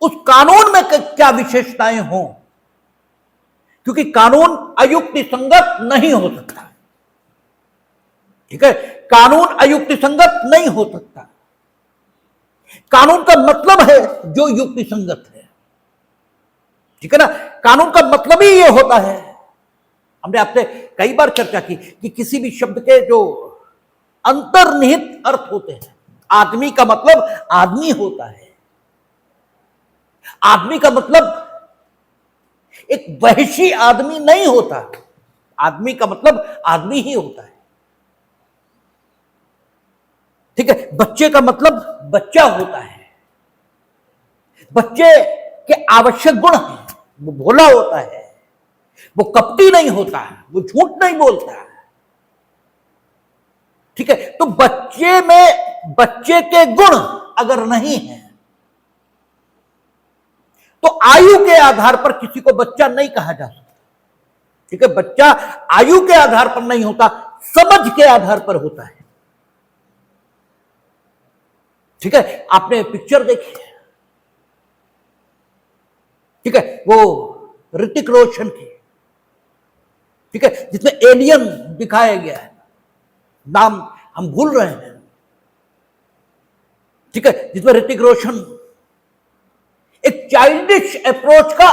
उस कानून में क्या विशेषताएं हों, क्योंकि कानून अयुक्ति संगत नहीं हो सकता। ठीक है, कानून अयुक्ति संगत नहीं हो सकता। कानून का मतलब है जो युक्ति संगत है। ठीक है ना, कानून का मतलब ही ये होता है। हमने आपसे कई बार चर्चा की कि किसी भी शब्द के जो अंतर्निहित अर्थ होते हैं, आदमी का मतलब आदमी होता है, आदमी का मतलब एक वहशी आदमी नहीं होता, आदमी का मतलब आदमी ही होता है। ठीक है, बच्चे का मतलब बच्चा होता है, बच्चे के आवश्यक गुण हैं, वो भोला होता है, वो कपटी नहीं होता है, वो झूठ नहीं बोलता है। ठीक है, तो बच्चे में बच्चे के गुण अगर नहीं है तो आयु के आधार पर किसी को बच्चा नहीं कहा जा सकता। ठीक है, बच्चा आयु के आधार पर नहीं होता, समझ के आधार पर होता है। ठीक है, आपने पिक्चर देखी है, ठीक है, वो ऋतिक रोशन की, ठीक है, जिसमें एलियन दिखाया गया है, नाम हम भूल रहे हैं। ठीक है, जिसमें ऋतिक रोशन एक चाइल्डिश अप्रोच का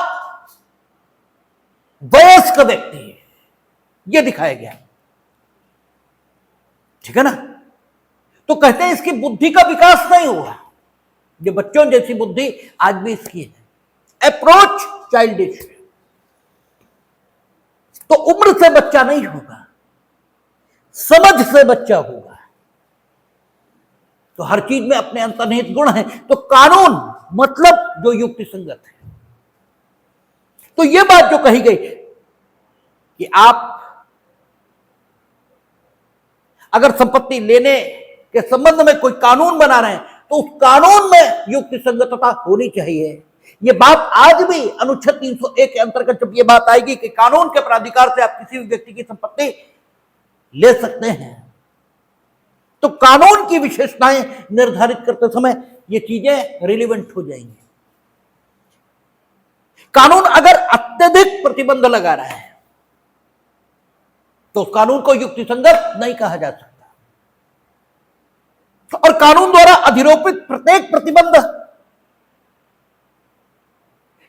वयस्क व्यक्ति है, यह दिखाया गया। ठीक है ना, तो कहते हैं इसकी बुद्धि का विकास नहीं हुआ, ये बच्चों जैसी बुद्धि आज भी इसकी है, अप्रोच चाइल्डिश। तो उम्र से बच्चा नहीं होगा, समझ से बच्चा होगा। तो हर चीज में अपने अंतर्निहित गुण है। तो कानून मतलब जो युक्ति संगत है। तो यह बात जो कही गई कि आप अगर संपत्ति लेने के संबंध में कोई कानून बना रहे हैं तो उस कानून में युक्ति संगतता होनी चाहिए। यह बात आज भी अनुच्छेद 301 के अंतर्गत जब यह बात आएगी कि कानून के प्राधिकार से आप किसी भी व्यक्ति की संपत्ति ले सकते हैं, तो कानून की विशेषताएं निर्धारित करते समय ये चीजें रिलेवेंट हो जाएंगी। कानून अगर अत्यधिक प्रतिबंध लगा रहा है तो उस कानून को युक्ति संगत नहीं कहा जा सकता। और कानून द्वारा अधिरोपित प्रत्येक प्रतिबंध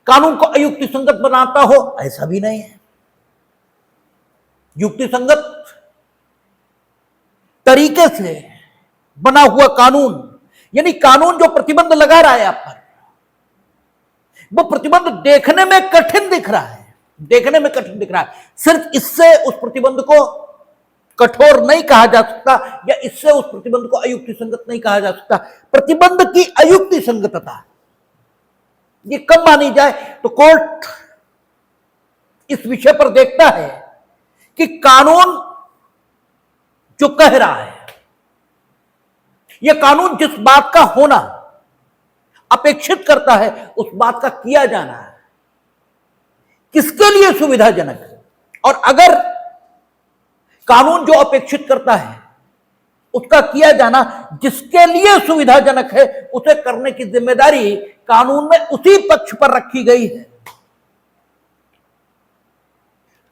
कानून को अयुक्ति संगत बनाता हो, ऐसा भी नहीं है। युक्ति संगत तरीके से बना हुआ कानून, यानी कानून जो प्रतिबंध लगा रहा है आप पर, वो प्रतिबंध देखने में कठिन दिख रहा है, देखने में कठिन दिख रहा है, सिर्फ इससे उस प्रतिबंध को कठोर नहीं कहा जा सकता या इससे उस प्रतिबंध को अयुक्ति संगत नहीं कहा जा सकता। प्रतिबंध की अयुक्ति संगतता ये कब मानी जाए, तो कोर्ट इस विषय पर देखता है कि कानून जो कह रहा है, यह कानून जिस बात का होना अपेक्षित करता है उस बात का किया जाना है किसके लिए सुविधाजनक है। और अगर कानून जो अपेक्षित करता है उसका किया जाना जिसके लिए सुविधाजनक है, उसे करने की जिम्मेदारी कानून में उसी पक्ष पर रखी गई है,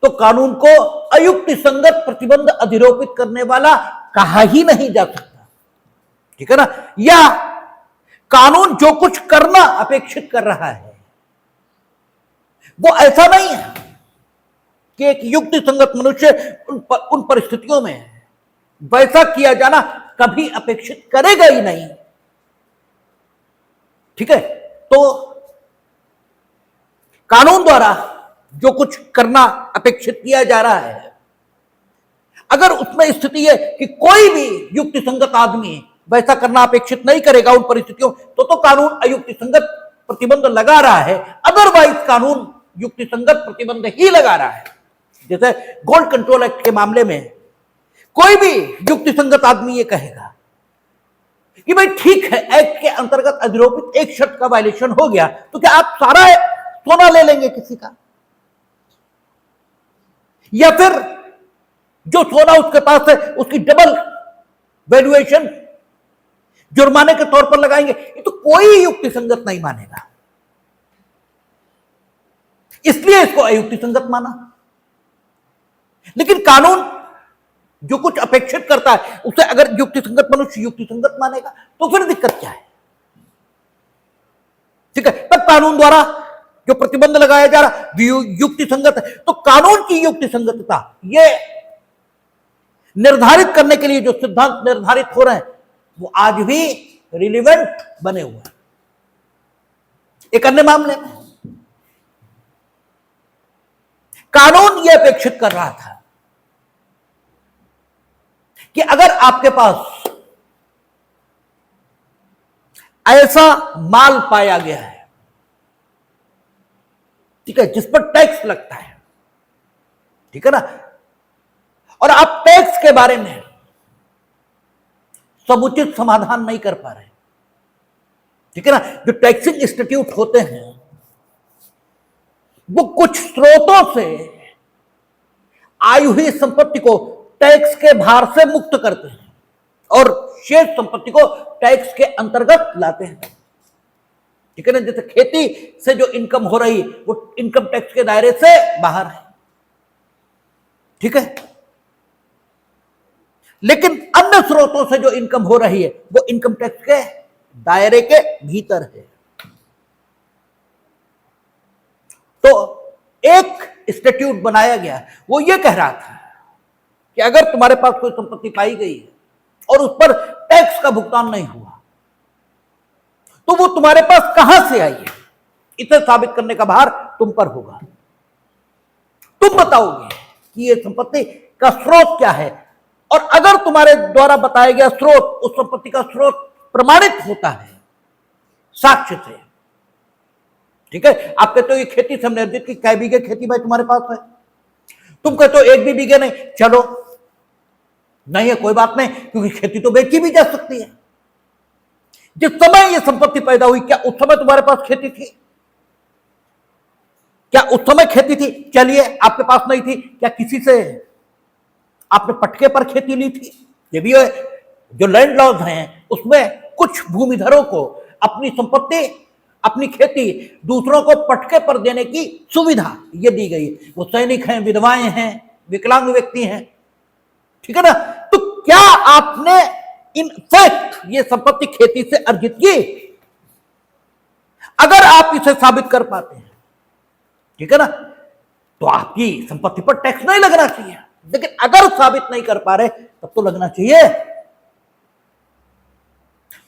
तो कानून को अयुक्ति संगत प्रतिबंध अधिरोपित करने वाला कहा ही नहीं जा सकता। ठीक है ना, या कानून जो कुछ करना अपेक्षित कर रहा है वो ऐसा नहीं है कि एक युक्ति संगत मनुष्य उन परिस्थितियों में वैसा किया जाना कभी अपेक्षित करेगा ही नहीं। ठीक है, तो कानून द्वारा जो कुछ करना अपेक्षित किया जा रहा है, अगर उसमें स्थिति है कि कोई भी युक्ति संगत आदमी वैसा करना अपेक्षित नहीं करेगा उन परिस्थितियों, तो कानून अयुक्ति संगत प्रतिबंध लगा रहा है। अदरवाइज कानून युक्ति संगत प्रतिबंध ही लगा रहा है। जैसे गोल्ड कंट्रोल एक्ट के मामले में कोई भी युक्ति संगत आदमी ये कहेगा कि भाई ठीक है, एक्ट के अंतर्गत अधिरोपित एक शर्त का वायलेशन हो गया, तो क्या आप सारा सोना ले लेंगे किसी का? या फिर जो सोना उसके पास है उसकी डबल वैल्यूएशन जुर्माने के तौर पर लगाएंगे? ये तो कोई युक्ति संगत नहीं मानेगा, इसलिए इसको अयुक्ति संगत माना। लेकिन कानून जो कुछ अपेक्षित करता है उसे अगर युक्ति संगत मनुष्य युक्ति संगत मानेगा तो फिर दिक्कत क्या है? ठीक है, तब कानून द्वारा जो प्रतिबंध लगाया जा रहा युक्ति संगत है। तो कानून की युक्ति संगतता ये निर्धारित करने के लिए जो सिद्धांत निर्धारित हो रहे हैं वो आज भी रिलेवेंट बने हुए हैं। एक अन्य मामले में कानून यह अपेक्षित कर रहा था कि अगर आपके पास ऐसा माल पाया गया है, ठीक है, जिस पर टैक्स लगता है, ठीक है ना, और आप टैक्स के बारे में समुचित समाधान नहीं कर पा रहे, ठीक है ना, जो टैक्सिंग इंस्टीट्यूट होते हैं वो कुछ स्रोतों से आई हुई संपत्ति को टैक्स के भार से मुक्त करते हैं और शेष संपत्ति को टैक्स के अंतर्गत लाते हैं, ठीक है ना। जैसे खेती से जो इनकम हो रही वो इनकम टैक्स के दायरे से बाहर है, ठीक है, लेकिन अन्य स्रोतों से जो इनकम हो रही है वो इनकम टैक्स के दायरे के भीतर है। तो एक इंस्टीट्यूट बनाया गया, वो ये कह रहा था कि अगर तुम्हारे पास कोई संपत्ति पाई गई है और उस पर टैक्स का भुगतान नहीं हुआ तो वो तुम्हारे पास कहां से आई है, इसे साबित करने का भार तुम पर होगा। तुम बताओगे कि ये संपत्ति का स्रोत क्या है, और अगर तुम्हारे द्वारा बताया गया स्रोत, उस संपत्ति का स्रोत प्रमाणित होता है साक्ष्य से, ठीक है, आप कहते हो ये खेती से हमने अर्जित की, कै बीघे खेती भाई तुम्हारे पास है, तुम कहते हो एक भी बीघे नहीं, चलो नहीं है कोई बात नहीं, क्योंकि खेती तो बेची भी जा सकती है। जिस समय ये संपत्ति पैदा हुई क्या उस समय तुम्हारे पास खेती थी? क्या उस समय खेती थी? चलिए आपके पास नहीं थी, क्या किसी से आपने पटके पर खेती ली थी? ये भी है, जो लैंड लॉज हैं उसमें कुछ भूमिधरों को अपनी संपत्ति, अपनी खेती दूसरों को पटके पर देने की सुविधा ये दी गई। वो सैनिक हैं, विधवाएं हैं, विकलांग व्यक्ति हैं, ठीक है ना। तो क्या आपने इन फैक्ट ये संपत्ति खेती से अर्जित की? अगर आप इसे साबित कर पाते हैं, ठीक है ना, तो आपकी संपत्ति पर टैक्स नहीं लगना चाहिए। लेकिन अगर साबित नहीं कर पा रहे तब तो लगना चाहिए।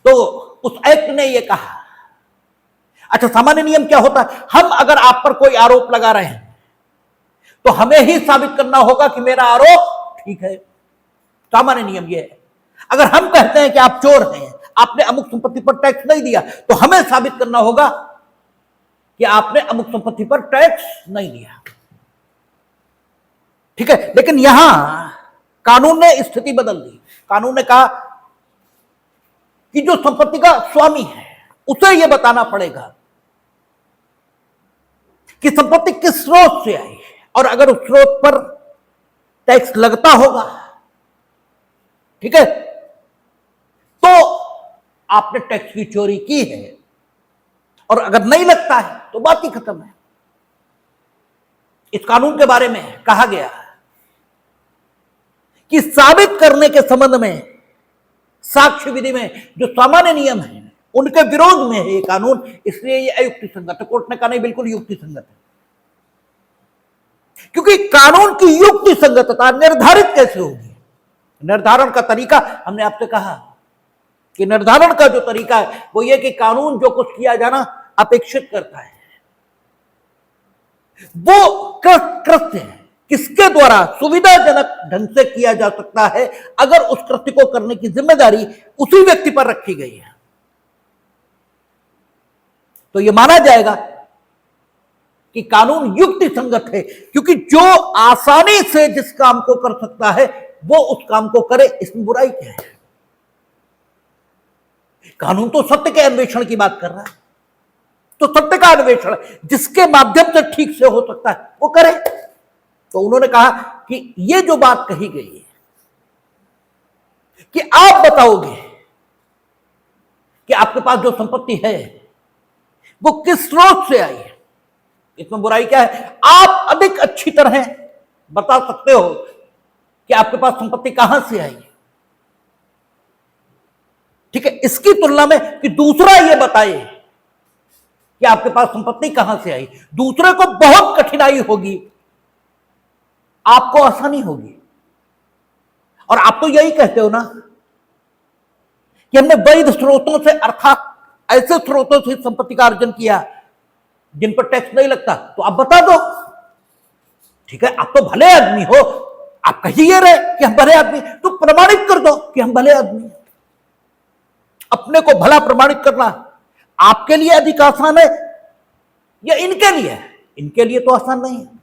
तो उस एक्ट ने यह कहा। अच्छा, सामान्य नियम क्या होता है? हम अगर आप पर कोई आरोप लगा रहे हैं तो हमें ही साबित करना होगा कि मेरा आरोप ठीक है। सामान्य नियम यह है। अगर हम कहते हैं कि आप चोर हैं, आपने अमुक संपत्ति पर टैक्स नहीं दिया, तो हमें साबित करना होगा कि आपने अमुक संपत्ति पर टैक्स नहीं दिया, ठीक है। लेकिन यहां कानून ने स्थिति बदल दी। कानून ने कहा कि जो संपत्ति का स्वामी है उसे यह बताना पड़ेगा कि संपत्ति किस स्रोत से आई, और अगर उस स्रोत पर टैक्स लगता होगा, ठीक है, तो आपने टैक्स की चोरी की है, और अगर नहीं लगता है तो बात ही खत्म है। इस कानून के बारे में कहा गया कि साबित करने के संबंध में साक्ष्य विधि में जो सामान्य नियम है उनके विरोध में है ये कानून, इसलिए ये अयुक्ति संगत है। कोर्ट ने कहा नहीं, बिल्कुल युक्ति संगत है। क्योंकि कानून की युक्ति संगतता निर्धारित कैसे होगी? निर्धारण का तरीका हमने आपसे कहा कि निर्धारण का जो तरीका है वो ये कि कानून जो कुछ किया जाना अपेक्षित करता है वो कृत्य है किसके द्वारा सुविधाजनक ढंग से किया जा सकता है, अगर उस कृत्य को करने की जिम्मेदारी उसी व्यक्ति पर रखी गई है तो यह माना जाएगा कि कानून युक्ति संगत है। क्योंकि जो आसानी से जिस काम को कर सकता है वो उस काम को करे, इसमें बुराई क्या है? कानून तो सत्य के अन्वेषण की बात कर रहा है, तो सत्य का अन्वेषण जिसके माध्यम से ठीक से हो सकता है वो करे। तो उन्होंने कहा कि ये जो बात कही गई है कि आप बताओगे कि आपके पास जो संपत्ति है वो किस स्रोत से आई है, इसमें बुराई क्या है? आप अधिक अच्छी तरह बता सकते हो कि आपके पास संपत्ति कहां से आई है, ठीक है। इसकी तुलना में कि दूसरा ये बताए कि आपके पास संपत्ति कहां से आई, दूसरे को बहुत कठिनाई होगी, आपको आसानी होगी। और आप तो यही कहते हो ना कि हमने वैध स्रोतों से, अर्थात ऐसे स्रोतों से संपत्ति का अर्जन किया जिन पर टैक्स नहीं लगता, तो आप बता दो, ठीक है। आप तो भले आदमी हो, आप कहिए रहे कि हम भले आदमी, तो प्रमाणित कर दो कि हम भले आदमी। अपने को भला प्रमाणित करना आपके लिए अधिक आसान है या इनके लिए? इनके लिए तो आसान नहीं है।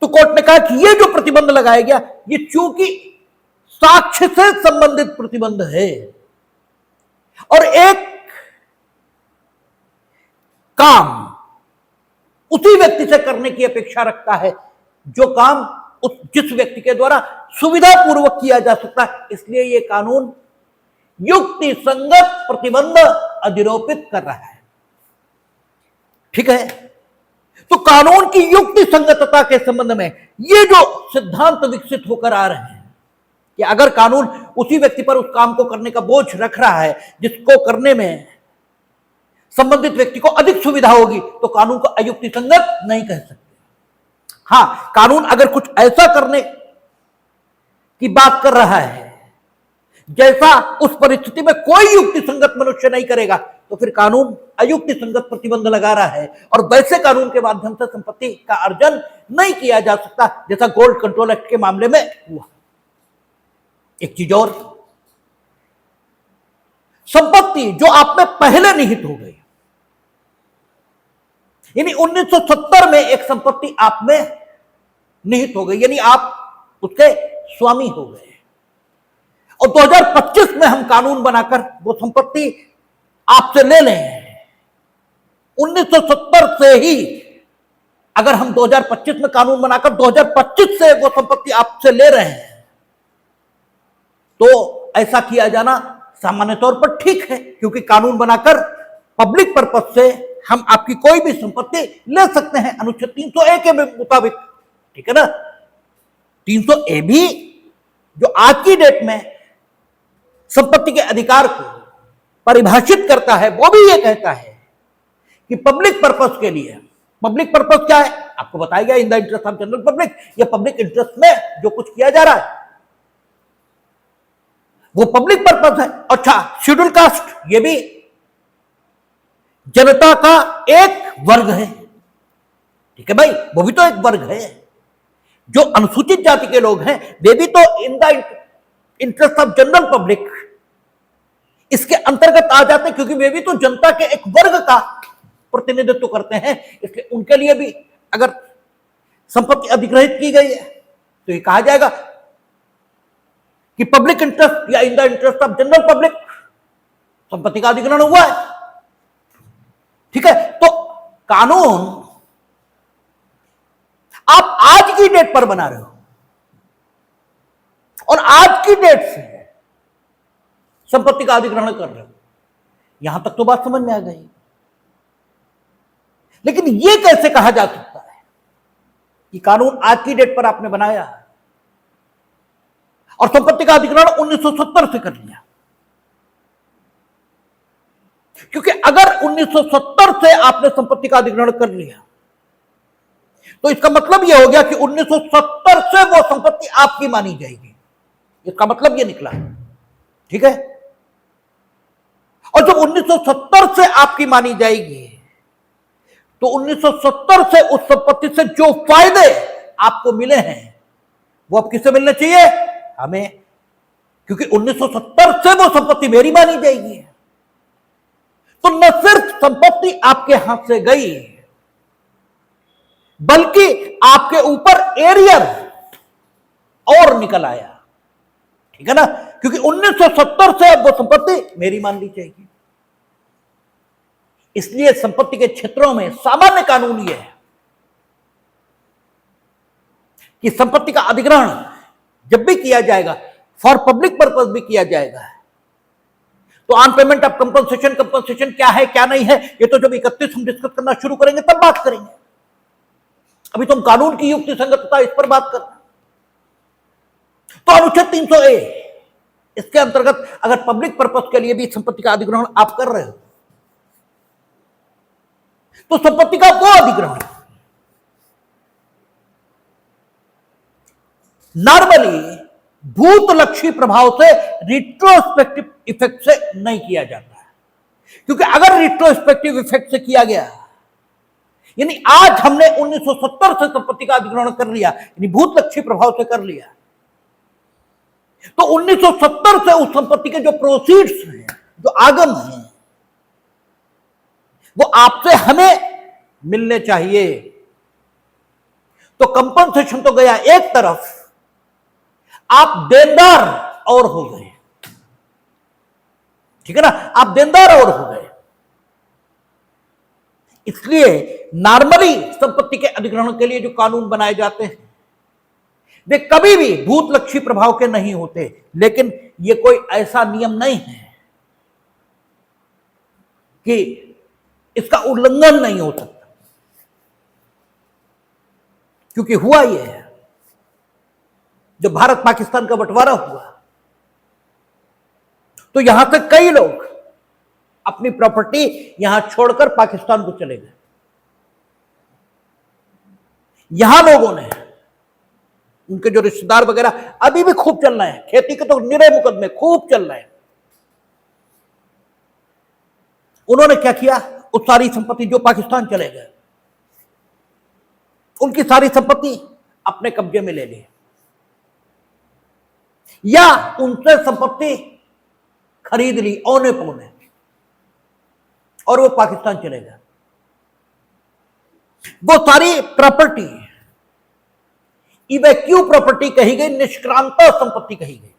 तो कोर्ट ने कहा कि ये जो प्रतिबंध लगाया गया, ये चूंकि साक्ष्य से संबंधित प्रतिबंध है और एक काम उसी व्यक्ति से करने की अपेक्षा रखता है जो काम जिस व्यक्ति के द्वारा सुविधा पूर्वक किया जा सकता है, इसलिए यह कानून युक्ति संगत प्रतिबंध अधिरोपित कर रहा है, ठीक है। तो कानून की युक्ति संगतता के संबंध में ये जो सिद्धांत विकसित होकर आ रहे हैं कि अगर कानून उसी व्यक्ति पर उस काम को करने का बोझ रख रहा है जिसको करने में संबंधित व्यक्ति को अधिक सुविधा होगी, तो कानून को अयुक्ति संगत नहीं कह सकते। हां, कानून अगर कुछ ऐसा करने की बात कर रहा है जैसा उस परिस्थिति में कोई युक्ति संगत मनुष्य नहीं करेगा, तो फिर कानून अयुक्ति संगत प्रतिबंध लगा रहा है और वैसे कानून के माध्यम से संपत्ति का अर्जन नहीं किया जा सकता जैसा गोल्ड कंट्रोल एक्ट के मामले में हुआ। एक चीज और, संपत्ति जो आप में पहले निहित हो गई, यानी 1970 में एक संपत्ति आप में निहित हो गई, यानी आप उसके स्वामी हो गए, और 2025 में हम कानून बनाकर वो संपत्ति आपसे ले लें। 1970 से ही अगर हम 2025 में कानून बनाकर 2025 से वो संपत्ति आपसे ले रहे हैं, तो ऐसा किया जाना सामान्य तौर पर ठीक है, क्योंकि कानून बनाकर पब्लिक पर्पस से हम आपकी कोई भी संपत्ति ले सकते हैं अनुच्छेद 300A के मुताबिक, ठीक है ना। 300A भी जो आज की डेट में संपत्ति के अधिकार को परिभाषित करता है, वो भी ये कहता है कि पब्लिक पर्पस के लिए, पब्लिक पर्पस क्या है आपको बताया गया, इन the interest of general public, या पब्लिक इंटरेस्ट में जो कुछ किया जा रहा है वो पब्लिक पर्पस है। अच्छा, शेड्यूल कास्ट ये भी जनता का एक वर्ग है, ठीक है भाई, वो भी तो एक वर्ग है। जो अनुसूचित जाति के लोग हैं वे भी तो in the interest of general public इसके अंतर्गत आ जाते हैं, क्योंकि वे भी तो जनता के एक वर्ग का प्रतिनिधित्व करते हैं, इसलिए उनके लिए भी अगर संपत्ति अधिग्रहित की गई है तो ये कहा जाएगा कि पब्लिक इंटरेस्ट या इन the interest of general public संपत्ति का अधिग्रहण हुआ है, ठीक है। तो कानून आप आज की डेट पर बना रहे हो और आज की डेट से संपत्ति का अधिग्रहण कर रहे हो, यहां तक तो बात समझ में आ गई। लेकिन यह कैसे कहा जा सकता है कि कानून आज की डेट पर आपने बनाया और संपत्ति का अधिग्रहण 1970 से कर लिया? क्योंकि अगर 1970 से आपने संपत्ति का अधिग्रहण कर लिया तो इसका मतलब यह हो गया कि 1970 से वो संपत्ति आपकी मानी जाएगी, इसका मतलब यह निकला, ठीक है। और जब 1970 से आपकी मानी जाएगी तो 1970 से उस संपत्ति से जो फायदे आपको मिले हैं वो अब किससे मिलने चाहिए? हमें, क्योंकि 1970 से वो संपत्ति मेरी मानी जाएगी। तो न सिर्फ संपत्ति आपके हाथ से गई बल्कि आपके ऊपर एरियर और निकल आया, ठीक है ना। क्योंकि 1970 से अब वो संपत्ति मेरी मान ली जाएगी। इसलिए संपत्ति के क्षेत्रों में सामान्य कानून यह है कि संपत्ति का अधिग्रहण जब भी किया जाएगा, फॉर पब्लिक पर्पस भी किया जाएगा, तो ऑन पेमेंट ऑफ कंपनसेशन क्या है क्या नहीं है, ये तो जब 31 हम डिस्कस करना शुरू करेंगे तब बात करेंगे। अभी तुम कानून की युक्ति संगतता इस पर बात करना। तो अनुच्छेद 300A, इसके अंतर्गत अगर पब्लिक पर्पस के लिए भी संपत्ति का अधिग्रहण आप कर रहे हो, तो संपत्ति का वो अधिग्रहण नॉर्मली भूतलक्षी प्रभाव से रिट्रोस्पेक्टिव इफेक्ट से नहीं किया जाता है। क्योंकि अगर रिट्रोस्पेक्टिव इफेक्ट से किया गया, यानी आज हमने 1970 से संपत्ति का अधिग्रहण कर लिया, यानी भूतलक्षी प्रभाव से कर लिया, तो 1970 से उस संपत्ति के जो प्रोसीड्स हैं, जो आगम हैं, वो आपसे हमें मिलने चाहिए। तो कंपनसेशन तो गया एक तरफ, आप देनदार और हो गए, ठीक है ना, आप देनदार और हो गए। इसलिए नॉर्मली संपत्ति के अधिग्रहण के लिए जो कानून बनाए जाते हैं वे कभी भी भूतलक्षी प्रभाव के नहीं होते, लेकिन ये कोई ऐसा नियम नहीं है कि इसका उल्लंघन नहीं हो सकता। क्योंकि हुआ यह है, जब भारत पाकिस्तान का बंटवारा हुआ तो यहां से कई लोग अपनी प्रॉपर्टी यहां छोड़कर पाकिस्तान को चले गए। यहां लोगों ने, उनके जो रिश्तेदार वगैरह अभी भी खूब चल रहे हैं, खेती के तो निरे मुकदमे खूब चल रहे हैं। उन्होंने क्या किया, उस सारी संपत्ति जो पाकिस्तान चले गए, उनकी सारी संपत्ति अपने कब्जे में ले ली, या उनसे संपत्ति खरीद ली औने पौने, और वो पाकिस्तान चले गए। वो सारी प्रॉपर्टी इवैक्यू प्रॉपर्टी कही गई, निष्क्रांता संपत्ति कही गई।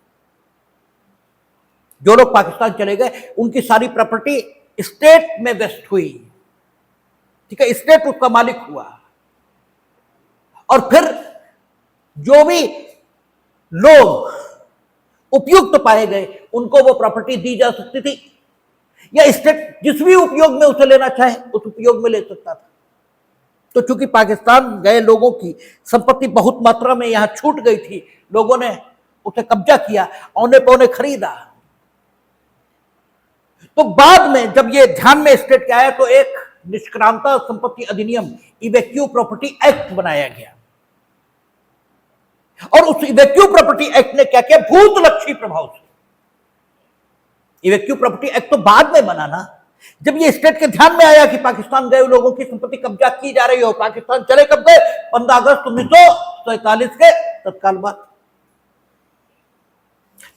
जो लोग पाकिस्तान चले गए उनकी सारी प्रॉपर्टी स्टेट में वेस्ट हुई, ठीक है, स्टेट उसका मालिक हुआ, और फिर जो भी लोग उपयुक्त पाए गए उनको वो प्रॉपर्टी दी जा सकती थी, या स्टेट जिस भी उपयोग में उसे लेना चाहे उस उपयोग में ले सकता था। तो चूंकि पाकिस्तान गए लोगों की संपत्ति बहुत मात्रा में यहां छूट गई थी, लोगों ने उसे कब्जा किया, औने पौने खरीदा। तो बाद में जब ये ध्यान में स्टेट के आया तो एक निष्क्रांता संपत्ति अधिनियम, इवैक्यू प्रॉपर्टी एक्ट बनाया गया, और उस इवैक्यू प्रॉपर्टी एक्ट ने क्या किया, भूतलक्षी प्रभाव से, इवैक्यू प्रॉपर्टी एक्ट तो बाद में बना ना, जब ये स्टेट के ध्यान में आया कि पाकिस्तान गए लोगों की संपत्ति कब्जा की जा रही हो, पाकिस्तान चले कब गए, 15 अगस्त 1947 के तत्काल बाद,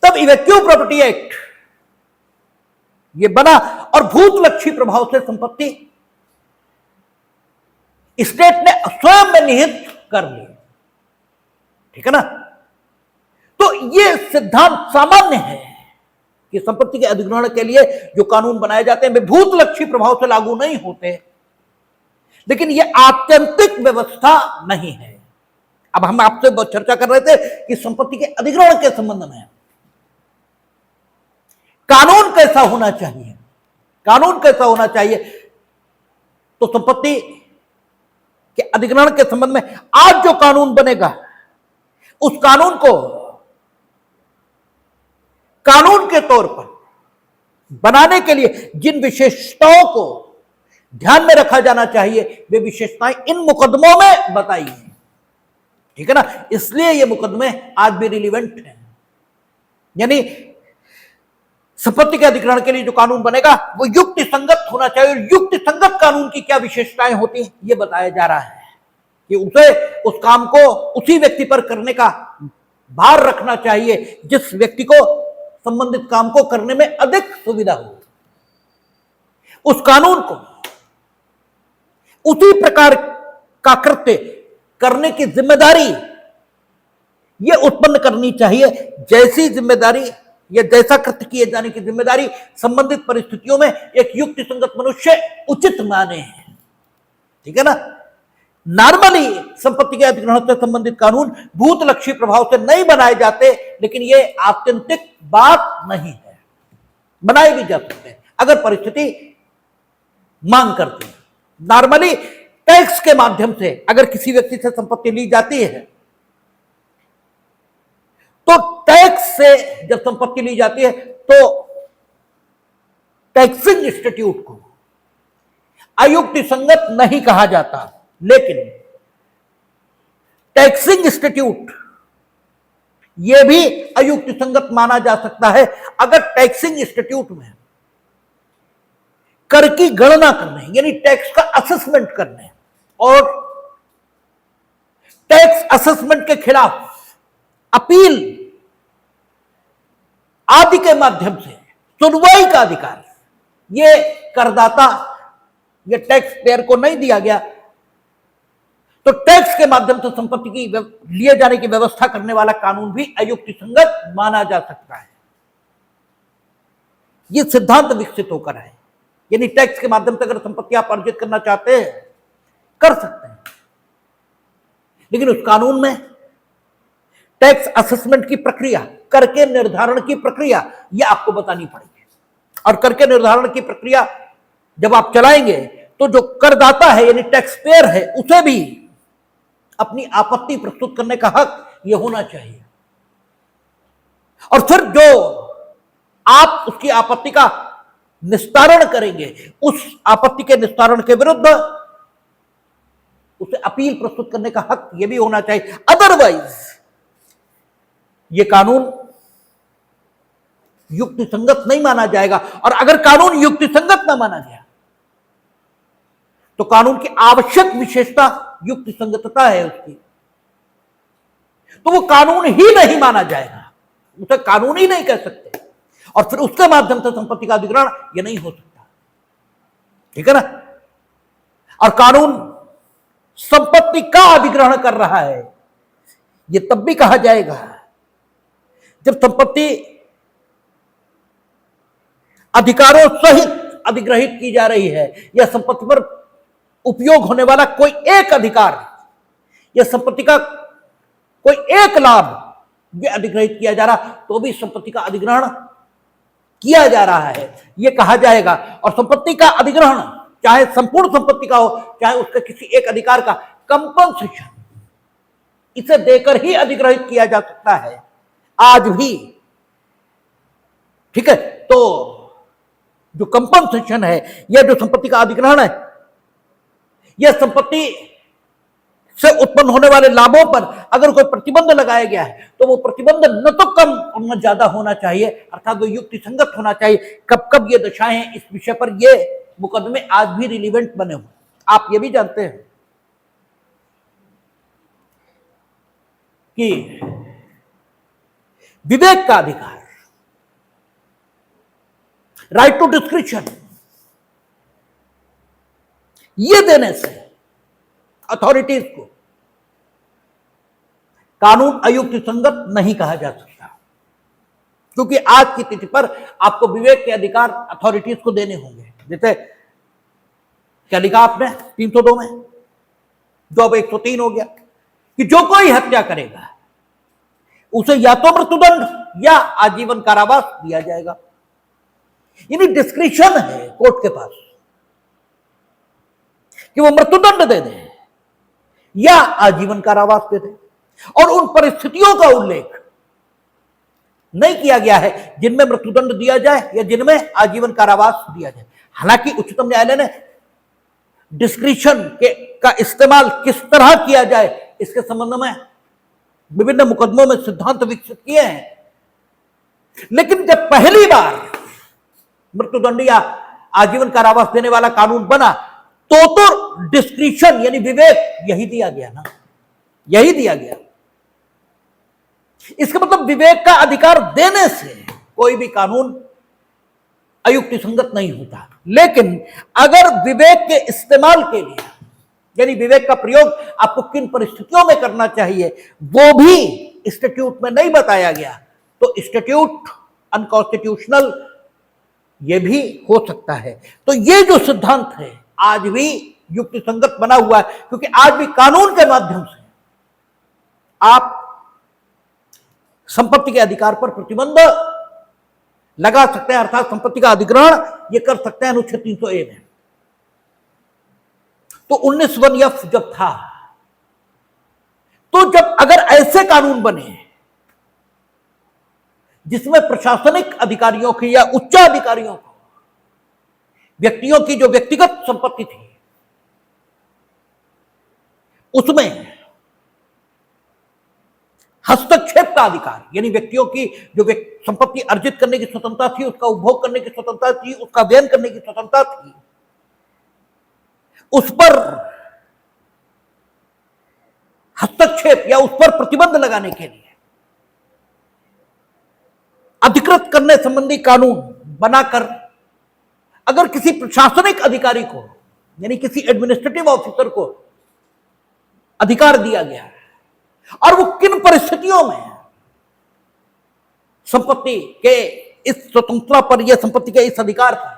तब इवैक्यू प्रॉपर्टी एक्ट ये बना, और भूतलक्षी प्रभाव से संपत्ति स्टेट ने स्वयं में निहित कर ली, ठीक है ना। तो ये सिद्धांत सामान्य है कि संपत्ति के अधिग्रहण के लिए जो कानून बनाए जाते हैं वे भूतलक्षी प्रभाव से लागू नहीं होते, लेकिन ये आत्यंतिक व्यवस्था नहीं है। अब हम आपसे चर्चा कर रहे थे कि संपत्ति के अधिग्रहण के संबंध में कानून कैसा होना चाहिए, कानून कैसा होना चाहिए। तो संपत्ति के अधिग्रहण के संबंध में आज जो कानून बनेगा, उस कानून को कानून के तौर पर बनाने के लिए जिन विशेषताओं को ध्यान में रखा जाना चाहिए, वे विशेषताएं इन मुकदमों में बताई हैं, ठीक है ना। इसलिए ये मुकदमे आज भी रिलीवेंट हैं। यानी संपत्ति के अधिग्रहण के लिए जो कानून बनेगा वो युक्ति संगत होना चाहिए, और युक्ति संगत कानून की क्या विशेषताएं होती हैं ये बताया जा रहा है कि उसे उस काम को उसी व्यक्ति पर करने का भार रखना चाहिए जिस व्यक्ति को संबंधित काम को करने में अधिक सुविधा हो। उस कानून को उसी प्रकार का कृत्य करने की जिम्मेदारी ये उत्पन्न करनी चाहिए जैसी जिम्मेदारी या जैसा कृत्य किए जाने की जिम्मेदारी संबंधित परिस्थितियों में एक युक्ति संगत मनुष्य उचित माने। ठीक है ना। नॉर्मली संपत्ति के अधिग्रहण से संबंधित कानून भूतलक्षी प्रभाव से नहीं बनाए जाते, लेकिन यह आत्यंतिक बात नहीं है, बनाए भी जा सकते हैं अगर परिस्थिति मांग करती है। नॉर्मली टैक्स के माध्यम से अगर किसी व्यक्ति से संपत्ति ली जाती है, तो टैक्स से जब संपत्ति ली जाती है तो टैक्सिंग इंस्टीट्यूट को अयुक्ति संगत नहीं कहा जाता, लेकिन टैक्सिंग इंस्टीट्यूट यह भी अयुक्ति संगत माना जा सकता है अगर टैक्सिंग इंस्टीट्यूट में कर की गणना करने यानी टैक्स का असेसमेंट करने और टैक्स असेसमेंट के खिलाफ अपील आदि के माध्यम से सुनवाई का अधिकार यह करदाता या टैक्स पेयर को नहीं दिया गया, तो टैक्स के माध्यम से संपत्ति की लिए जाने की व्यवस्था करने वाला कानून भी अयुक्ति संगत माना जा सकता है। यह सिद्धांत विकसित होकर है, यानी टैक्स के माध्यम से अगर संपत्ति आप अर्जित करना चाहते हैं कर सकते हैं, लेकिन उस कानून में टैक्स असेसमेंट की प्रक्रिया, कर के निर्धारण की प्रक्रिया यह आपको बतानी पड़ेगी। और कर के निर्धारण की प्रक्रिया जब आप चलाएंगे तो जो करदाता है यानी टैक्स पेयर है उसे भी अपनी आपत्ति प्रस्तुत करने का हक यह होना चाहिए। और फिर जो आप उसकी आपत्ति का निस्तारण करेंगे, उस आपत्ति के निस्तारण के विरुद्ध उसे अपील प्रस्तुत करने का हक यह भी होना चाहिए। अदरवाइज यह कानून युक्ति संगत नहीं माना जाएगा। और अगर कानून युक्ति संगत ना माना गया तो कानून की आवश्यक विशेषता युक्ति संगतता है उसकी, तो वो कानून ही नहीं माना जाएगा, उसे कानून ही नहीं कह सकते, और फिर उसके माध्यम से संपत्ति का अधिग्रहण यह नहीं हो सकता। ठीक है ना। और कानून संपत्ति का अधिग्रहण कर रहा है यह तब भी कहा जाएगा जब संपत्ति अधिकारों सहित अधिग्रहित की जा रही है, या संपत्ति पर उपयोग होने वाला कोई एक अधिकार या संपत्ति का कोई एक लाभ यह अधिग्रहित किया जा रहा, तो भी संपत्ति का अधिग्रहण किया जा रहा है यह कहा जाएगा। और संपत्ति का अधिग्रहण चाहे संपूर्ण संपत्ति का हो, चाहे उसके किसी एक अधिकार का कंपनसेशन, इसे देकर ही अधिग्रहित किया जा सकता है आज भी। ठीक है। तो जो कंपनसेशन है या जो संपत्ति का अधिग्रहण है, यह संपत्ति से उत्पन्न होने वाले लाभों पर अगर कोई प्रतिबंध लगाया गया है तो वो प्रतिबंध न तो कम और न ज्यादा होना चाहिए, अर्थात वो युक्ति संगत होना चाहिए। कब कब ये दशाएं हैं, इस विषय पर ये मुकदमे आज भी रिलीवेंट बने हुए, आप ये भी जानते हैं कि विवेक का अधिकार, राइट टू डिस्क्रिप्शन, ये देने से अथॉरिटीज को कानून अयुक्ति संगत नहीं कहा जा सकता, क्योंकि आज की तिथि पर आपको विवेक के अधिकार अथॉरिटीज को देने होंगे। जैसे क्या लिखा आपने 302 में, जो अब 103 हो गया कि जो कोई हत्या करेगा उसे या तो मृत्युदंड या आजीवन कारावास दिया जाएगा। यानी डिस्क्रिप्शन है कोर्ट के पास कि वो मृत्युदंड दे दे या आजीवन कारावास दे दे, और उन परिस्थितियों का उल्लेख नहीं किया गया है जिनमें मृत्युदंड दिया जाए या जिनमें आजीवन कारावास दिया जाए। हालांकि उच्चतम न्यायालय ने डिस्क्रिप्शन का इस्तेमाल किस तरह किया जाए इसके संबंध में विभिन्न मुकदमों में सिद्धांत विकसित किए हैं, लेकिन जब पहली बार मृत्युदंड या आजीवन कारावास देने वाला कानून बना तो डिस्क्रिप्शन यानी विवेक यही दिया गया ना, यही दिया गया। इसका मतलब विवेक का अधिकार देने से कोई भी कानून अयुक्ति संगत नहीं होता। लेकिन अगर विवेक के इस्तेमाल के लिए यानी विवेक का प्रयोग आपको किन परिस्थितियों में करना चाहिए वो भी स्टैट्यूट में नहीं बताया गया, तो स्टैट्यूट अनकॉन्स्टिट्यूशनल ये भी हो सकता है। तो ये जो सिद्धांत है आज भी युक्ति संगत बना हुआ है, क्योंकि आज भी कानून के माध्यम से आप संपत्ति के अधिकार पर प्रतिबंध लगा सकते हैं, अर्थात संपत्ति का अधिग्रहण ये कर सकते हैं अनुच्छेद 300A में। तो 19(1)(f) जब था, तो जब अगर ऐसे कानून बने जिसमें प्रशासनिक अधिकारियों की या उच्चाधिकारियों को व्यक्तियों की जो व्यक्तिगत संपत्ति थी उसमें हस्तक्षेप का अधिकार, यानी व्यक्तियों की जो संपत्ति अर्जित करने की स्वतंत्रता थी, उसका उपभोग करने की स्वतंत्रता थी, उसका व्ययन करने की स्वतंत्रता थी, उस पर हस्तक्षेप या उस पर प्रतिबंध लगाने के लिए अधिकृत करने संबंधी कानून बनाकर अगर किसी प्रशासनिक अधिकारी को यानी किसी एडमिनिस्ट्रेटिव ऑफिसर को अधिकार दिया गया है और वो किन परिस्थितियों में संपत्ति के इस स्वतंत्रता पर या संपत्ति के इस अधिकार पर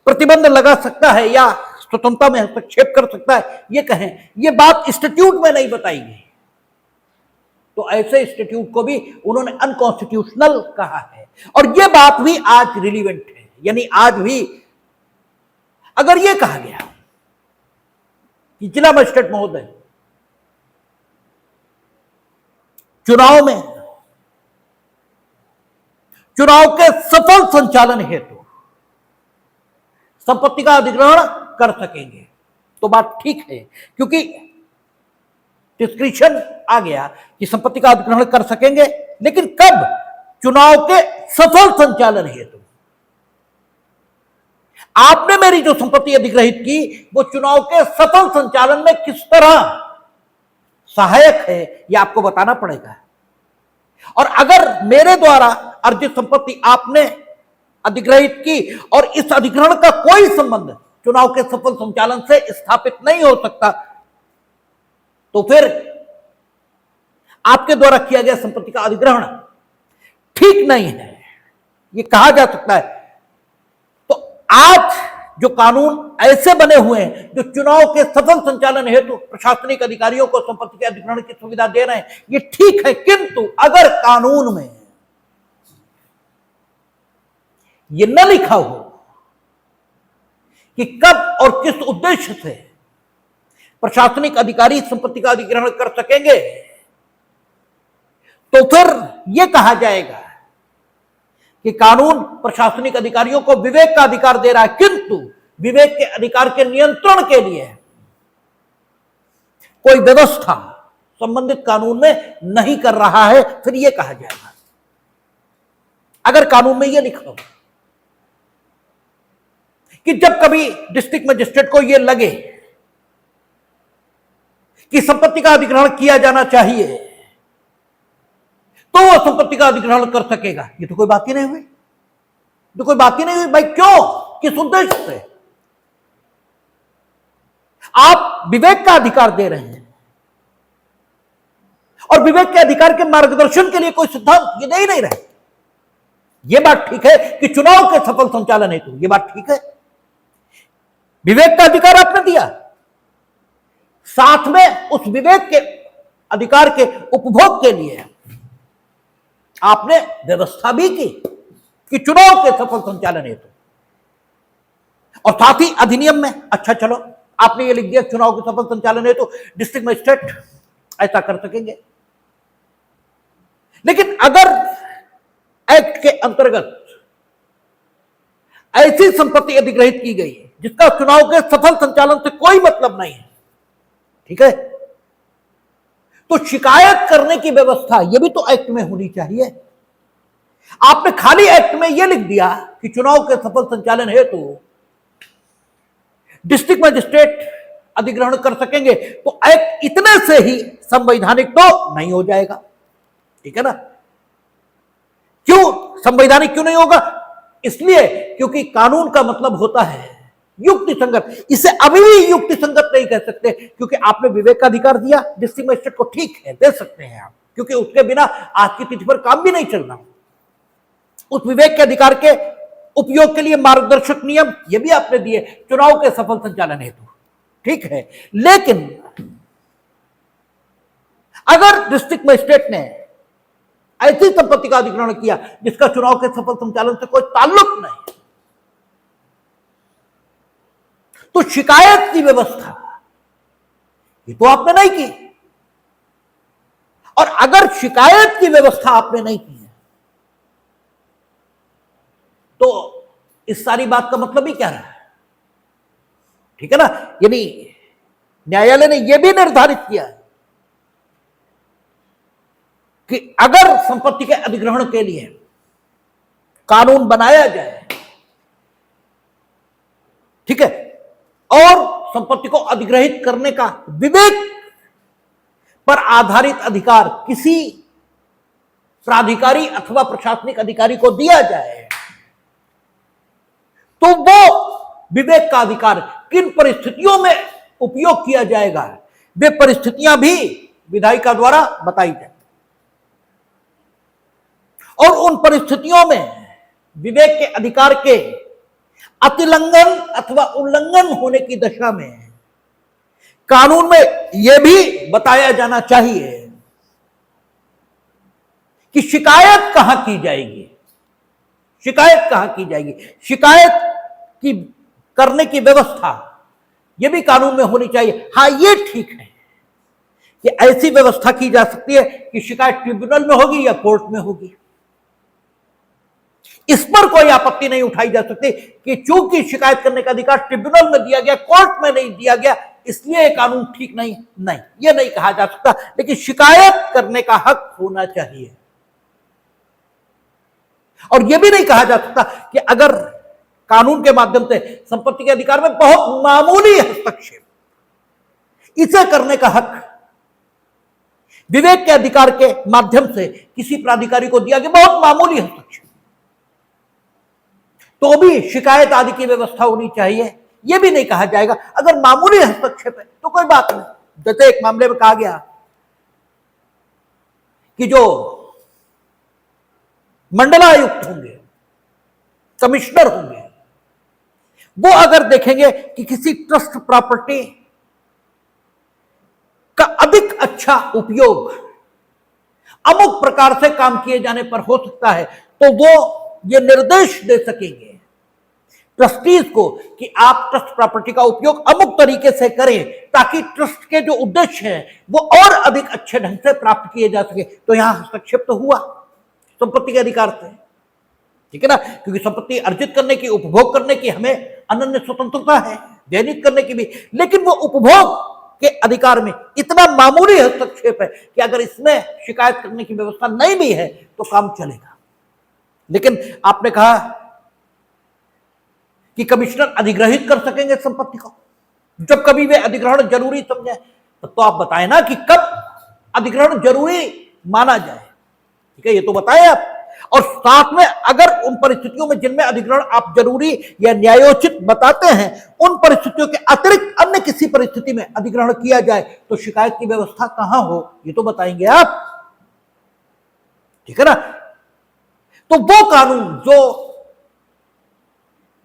प्रतिबंध लगा सकता है या स्वतंत्रता में हस्तक्षेप कर सकता है, ये कहें, ये बात स्टैट्यूट में नहीं बताई गई, तो ऐसे स्टैट्यूट को भी उन्होंने अनकॉन्स्टिट्यूशनल कहा है। और ये बात भी आज रिलीवेंट है, यानी आज भी अगर ये कहा गया कि जिला मजिस्ट्रेट महोदय चुनाव के सफल संचालन हेतु संपत्ति का अधिग्रहण कर सकेंगे, तो बात ठीक है, क्योंकि डिस्क्रिप्शन आ गया कि संपत्ति का अधिग्रहण कर सकेंगे, लेकिन कब? चुनाव के सफल संचालन हेतु। आपने मेरी जो संपत्ति अधिग्रहित की वो चुनाव के सफल संचालन में किस तरह सहायक है, यह आपको बताना पड़ेगा। और अगर मेरे द्वारा अर्जित संपत्ति आपने अधिग्रहित की और इस अधिग्रहण का कोई संबंध चुनाव के सफल संचालन से स्थापित नहीं हो सकता, तो फिर आपके द्वारा किया गया संपत्ति का अधिग्रहण ठीक नहीं है, यह कहा जा सकता है। तो आज जो कानून ऐसे बने हुए हैं जो चुनाव के सफल संचालन हेतु प्रशासनिक अधिकारियों को संपत्ति के अधिग्रहण की सुविधा दे रहे हैं, ये ठीक है, किंतु अगर कानून में ये न लिखा हो कि कब और किस उद्देश्य से प्रशासनिक अधिकारी संपत्ति का अधिग्रहण कर सकेंगे, तो फिर यह कहा जाएगा कि कानून प्रशासनिक अधिकारियों को विवेक का अधिकार दे रहा है, किंतु विवेक के अधिकार के नियंत्रण के लिए कोई व्यवस्था संबंधित कानून में नहीं कर रहा है, फिर यह कहा जाएगा। अगर कानून में यह लिखा हो कि जब कभी डिस्ट्रिक्ट मजिस्ट्रेट को यह लगे कि संपत्ति का अधिग्रहण किया जाना चाहिए, तो वह संपत्ति का अधिग्रहण कर सकेगा, ये तो कोई बात ही नहीं हुई, तो कोई बात ही नहीं हुई। भाई क्यों, किस उद्देश्य से? आप विवेक का अधिकार दे रहे हैं और विवेक के अधिकार के मार्गदर्शन के लिए कोई सिद्धांत ये दे ही नहीं रहे। यह बात ठीक है कि चुनाव के सफल संचालन हेतु, यह बात ठीक है, विवेक का अधिकार आपने दिया, साथ में उस विवेक के अधिकार के उपभोग के लिए आपने व्यवस्था भी की कि चुनाव के सफल संचालन हेतु, और साथ ही अधिनियम में, अच्छा चलो आपने ये लिख दिया चुनाव के सफल संचालन हेतु डिस्ट्रिक्ट मजिस्ट्रेट ऐसा कर सकेंगे। लेकिन अगर एक्ट के अंतर्गत ऐसी संपत्ति अधिग्रहित की गई जिसका चुनाव के सफल संचालन से कोई मतलब नहीं है, ठीक है, तो शिकायत करने की व्यवस्था यह भी तो एक्ट में होनी चाहिए। आपने खाली एक्ट में यह लिख दिया कि चुनाव के सफल संचालन हेतु डिस्ट्रिक्ट मजिस्ट्रेट अधिग्रहण कर सकेंगे, तो एक्ट इतने से ही संवैधानिक तो नहीं हो जाएगा, ठीक है ना। क्यों संवैधानिक क्यों नहीं होगा? इसलिए क्योंकि कानून का मतलब होता है युक्ति संगत। इसे अभी भी युक्ति संगत नहीं कह सकते, क्योंकि आपने विवेक का अधिकार दिया डिस्ट्रिक्ट मजिस्ट्रेट को, ठीक है दे सकते हैं आप, क्योंकि उसके बिना आज की तिथि पर काम भी नहीं चलना। उस विवेक के अधिकार के उपयोग के लिए मार्गदर्शक नियम ये भी आपने दिए चुनाव के सफल संचालन हेतु, ठीक है। लेकिन अगर डिस्ट्रिक्ट मजिस्ट्रेट ने ऐसी संपत्ति का अधिग्रहण किया जिसका चुनाव के सफल संचालन से कोई ताल्लुक नहीं, तो शिकायत की व्यवस्था ये तो आपने नहीं की। और अगर शिकायत की व्यवस्था आपने नहीं की है तो इस सारी बात का मतलब ही क्या रहा है, ठीक है ना। यानी न्यायालय ने यह भी निर्धारित किया है कि अगर संपत्ति के अधिग्रहण के लिए कानून बनाया जाए, ठीक है, और संपत्ति को अधिग्रहित करने का विवेक पर आधारित अधिकार किसी प्राधिकारी अथवा प्रशासनिक अधिकारी को दिया जाए, तो वो विवेक का अधिकार किन परिस्थितियों में उपयोग किया जाएगा, वे परिस्थितियां भी विधायिका द्वारा बताई जाए। और उन परिस्थितियों में विवेक के अधिकार के अतिलंघन अथवा उल्लंघन होने की दशा में कानून में यह भी बताया जाना चाहिए कि शिकायत कहां की जाएगी, शिकायत कहां की जाएगी, शिकायत की करने की व्यवस्था यह भी कानून में होनी चाहिए। हां, यह ठीक है कि ऐसी व्यवस्था की जा सकती है कि शिकायत ट्रिब्यूनल में होगी या कोर्ट में होगी, इस पर कोई आपत्ति नहीं उठाई जा सकती कि चूंकि शिकायत करने का अधिकार ट्रिब्यूनल में दिया गया, कोर्ट में नहीं दिया गया, इसलिए यह कानून ठीक नहीं, यह नहीं कहा जा सकता। लेकिन शिकायत करने का हक होना चाहिए। और यह भी नहीं कहा जा सकता कि अगर कानून के माध्यम से संपत्ति के अधिकार में बहुत मामूली हस्तक्षेप, इसे करने का हक विवेक के अधिकार के माध्यम से किसी प्राधिकारी को दिया गया, बहुत मामूली हस्तक्षेप, तो भी शिकायत आदि की व्यवस्था होनी चाहिए। यह भी नहीं कहा जाएगा अगर मामूली हस्तक्षेप है तो कोई बात नहीं। जैसे एक मामले में कहा गया कि जो मंडलायुक्त होंगे, कमिश्नर होंगे, वो अगर देखेंगे कि किसी ट्रस्ट प्रॉपर्टी का अधिक अच्छा उपयोग अमुक प्रकार से काम किए जाने पर हो सकता है, तो वो ये निर्देश दे सकेंगे ट्रस्टीज को कि आप ट्रस्ट प्रॉपर्टी का उपयोग अमुक तरीके से करें ताकि ट्रस्ट के जो उद्देश्य हैं वो और अधिक अच्छे ढंग से प्राप्त किए जा सके। तो यहां हस्तक्षेप तो हुआ संपत्ति के अधिकार से, ठीक है ना, क्योंकि संपत्ति अर्जित करने की, उपभोग करने की हमें अनन्य स्वतंत्रता है, दैनिक करने की भी, लेकिन वो उपभोग के अधिकार में इतना मामूली हस्तक्षेप है कि अगर इसमें शिकायत करने की व्यवस्था नहीं भी है तो काम चलेगा। लेकिन आपने कहा कि कमिश्नर अधिग्रहित कर सकेंगे संपत्ति को, जब कभी वे अधिग्रहण जरूरी समझे, तब तो आप बताएं ना कि कब अधिग्रहण जरूरी माना जाए, ठीक है, ये तो बताएं आप। और साथ में अगर उन परिस्थितियों में जिनमें अधिग्रहण आप जरूरी या न्यायोचित बताते हैं, उन परिस्थितियों के अतिरिक्त अन्य किसी परिस्थिति में अधिग्रहण किया जाए तो शिकायत की व्यवस्था कहां हो, ये तो बताएंगे आप, ठीक है ना। तो वो कानून जो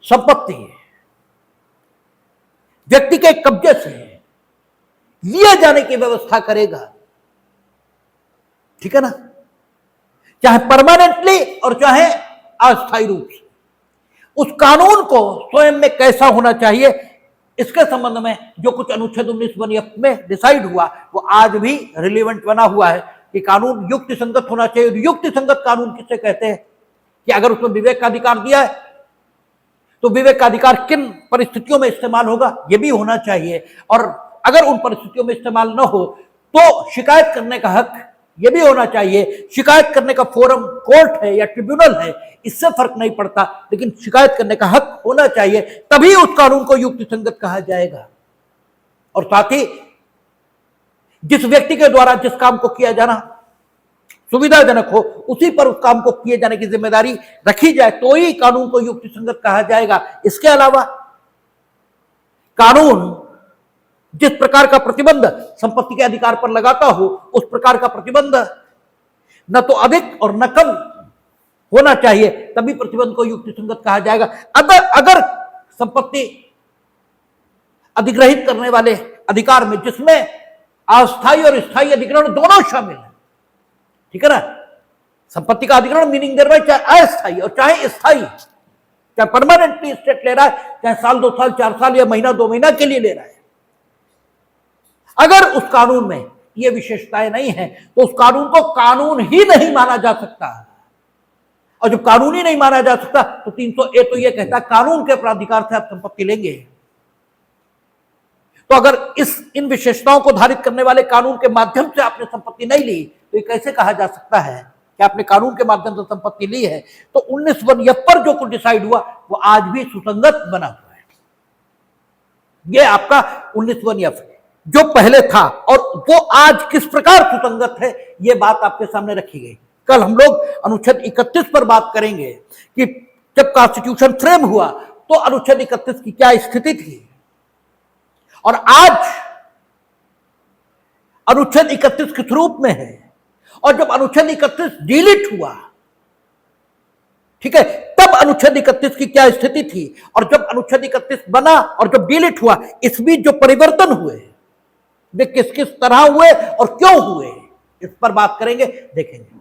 संपत्ति व्यक्ति के कब्जे से लिए जाने की व्यवस्था करेगा, ठीक है ना, चाहे परमानेंटली और चाहे अस्थायी रूप से, उस कानून को स्वयं में कैसा होना चाहिए, इसके संबंध में जो कुछ अनुच्छेद 19 में डिसाइड हुआ वो आज भी रिलेवेंट बना हुआ है कि कानून युक्ति संगत होना चाहिए। युक्ति संगत कानून किसे कहते हैं कि अगर उसमें विवेक का अधिकार दिया है तो विवेक का अधिकार किन परिस्थितियों में इस्तेमाल होगा यह भी होना चाहिए, और अगर उन परिस्थितियों में इस्तेमाल न हो तो शिकायत करने का हक यह भी होना चाहिए। शिकायत करने का फोरम कोर्ट है या ट्रिब्यूनल है, इससे फर्क नहीं पड़ता, लेकिन शिकायत करने का हक होना चाहिए, तभी उस कानून को युक्ति संगत कहा जाएगा। और साथ ही जिस व्यक्ति के द्वारा जिस काम को किया जाना सुविधाजनक हो, उसी पर उस काम को किए जाने की जिम्मेदारी रखी जाए तो ही कानून को युक्ति संगत कहा जाएगा। इसके अलावा कानून जिस प्रकार का प्रतिबंध संपत्ति के अधिकार पर लगाता हो, उस प्रकार का प्रतिबंध न तो अधिक और न कम होना चाहिए, तभी प्रतिबंध को युक्तिसंगत कहा जाएगा। अगर संपत्ति अधिग्रहित करने वाले अधिकार में, जिसमें अस्थायी और स्थायी अधिग्रहण दोनों शामिल है, ठीक है ना, संपत्ति का अधिग्रहण मीनिंग देर चाहे अस्थायी और चाहे स्थायी, चाहे परमानेंटली स्टेट ले रहा है, चाहे साल 2 साल 4 साल या महीना 2 महीना के लिए ले रहा है, अगर उस कानून में ये विशेषताएं नहीं है तो उस कानून को कानून ही नहीं माना जा सकता। और जब कानून ही नहीं माना जा सकता तो 300A तो ये कहता है कानून के प्राधिकार से आप संपत्ति लेंगे। तो अगर इन विशेषताओं को धारित करने वाले कानून के माध्यम से आपने संपत्ति नहीं ली तो ये कैसे कहा जा सकता है कि आपने कानून के माध्यम से संपत्ति ली है। तो 19 पर जो कुछ डिसाइड हुआ वो आज भी सुसंगत बना हुआ है। ये आपका 19 जो पहले था और वो आज किस प्रकार सुसंगत है, ये बात आपके सामने रखी गई। कल हम लोग अनुच्छेद 31 पर बात करेंगे कि जब कॉन्स्टिट्यूशन फ्रेम हुआ तो अनुच्छेद 31 की क्या स्थिति थी और आज अनुच्छेद 31 किस रूप में है, और जब अनुच्छेद 31 डिलीट हुआ, ठीक है, तब अनुच्छेद 31 की क्या स्थिति थी, और जब अनुच्छेद 31 बना और जब डिलीट हुआ, इस बीच जो परिवर्तन हुए वे किस किस तरह हुए और क्यों हुए, इस पर बात करेंगे, देखेंगे।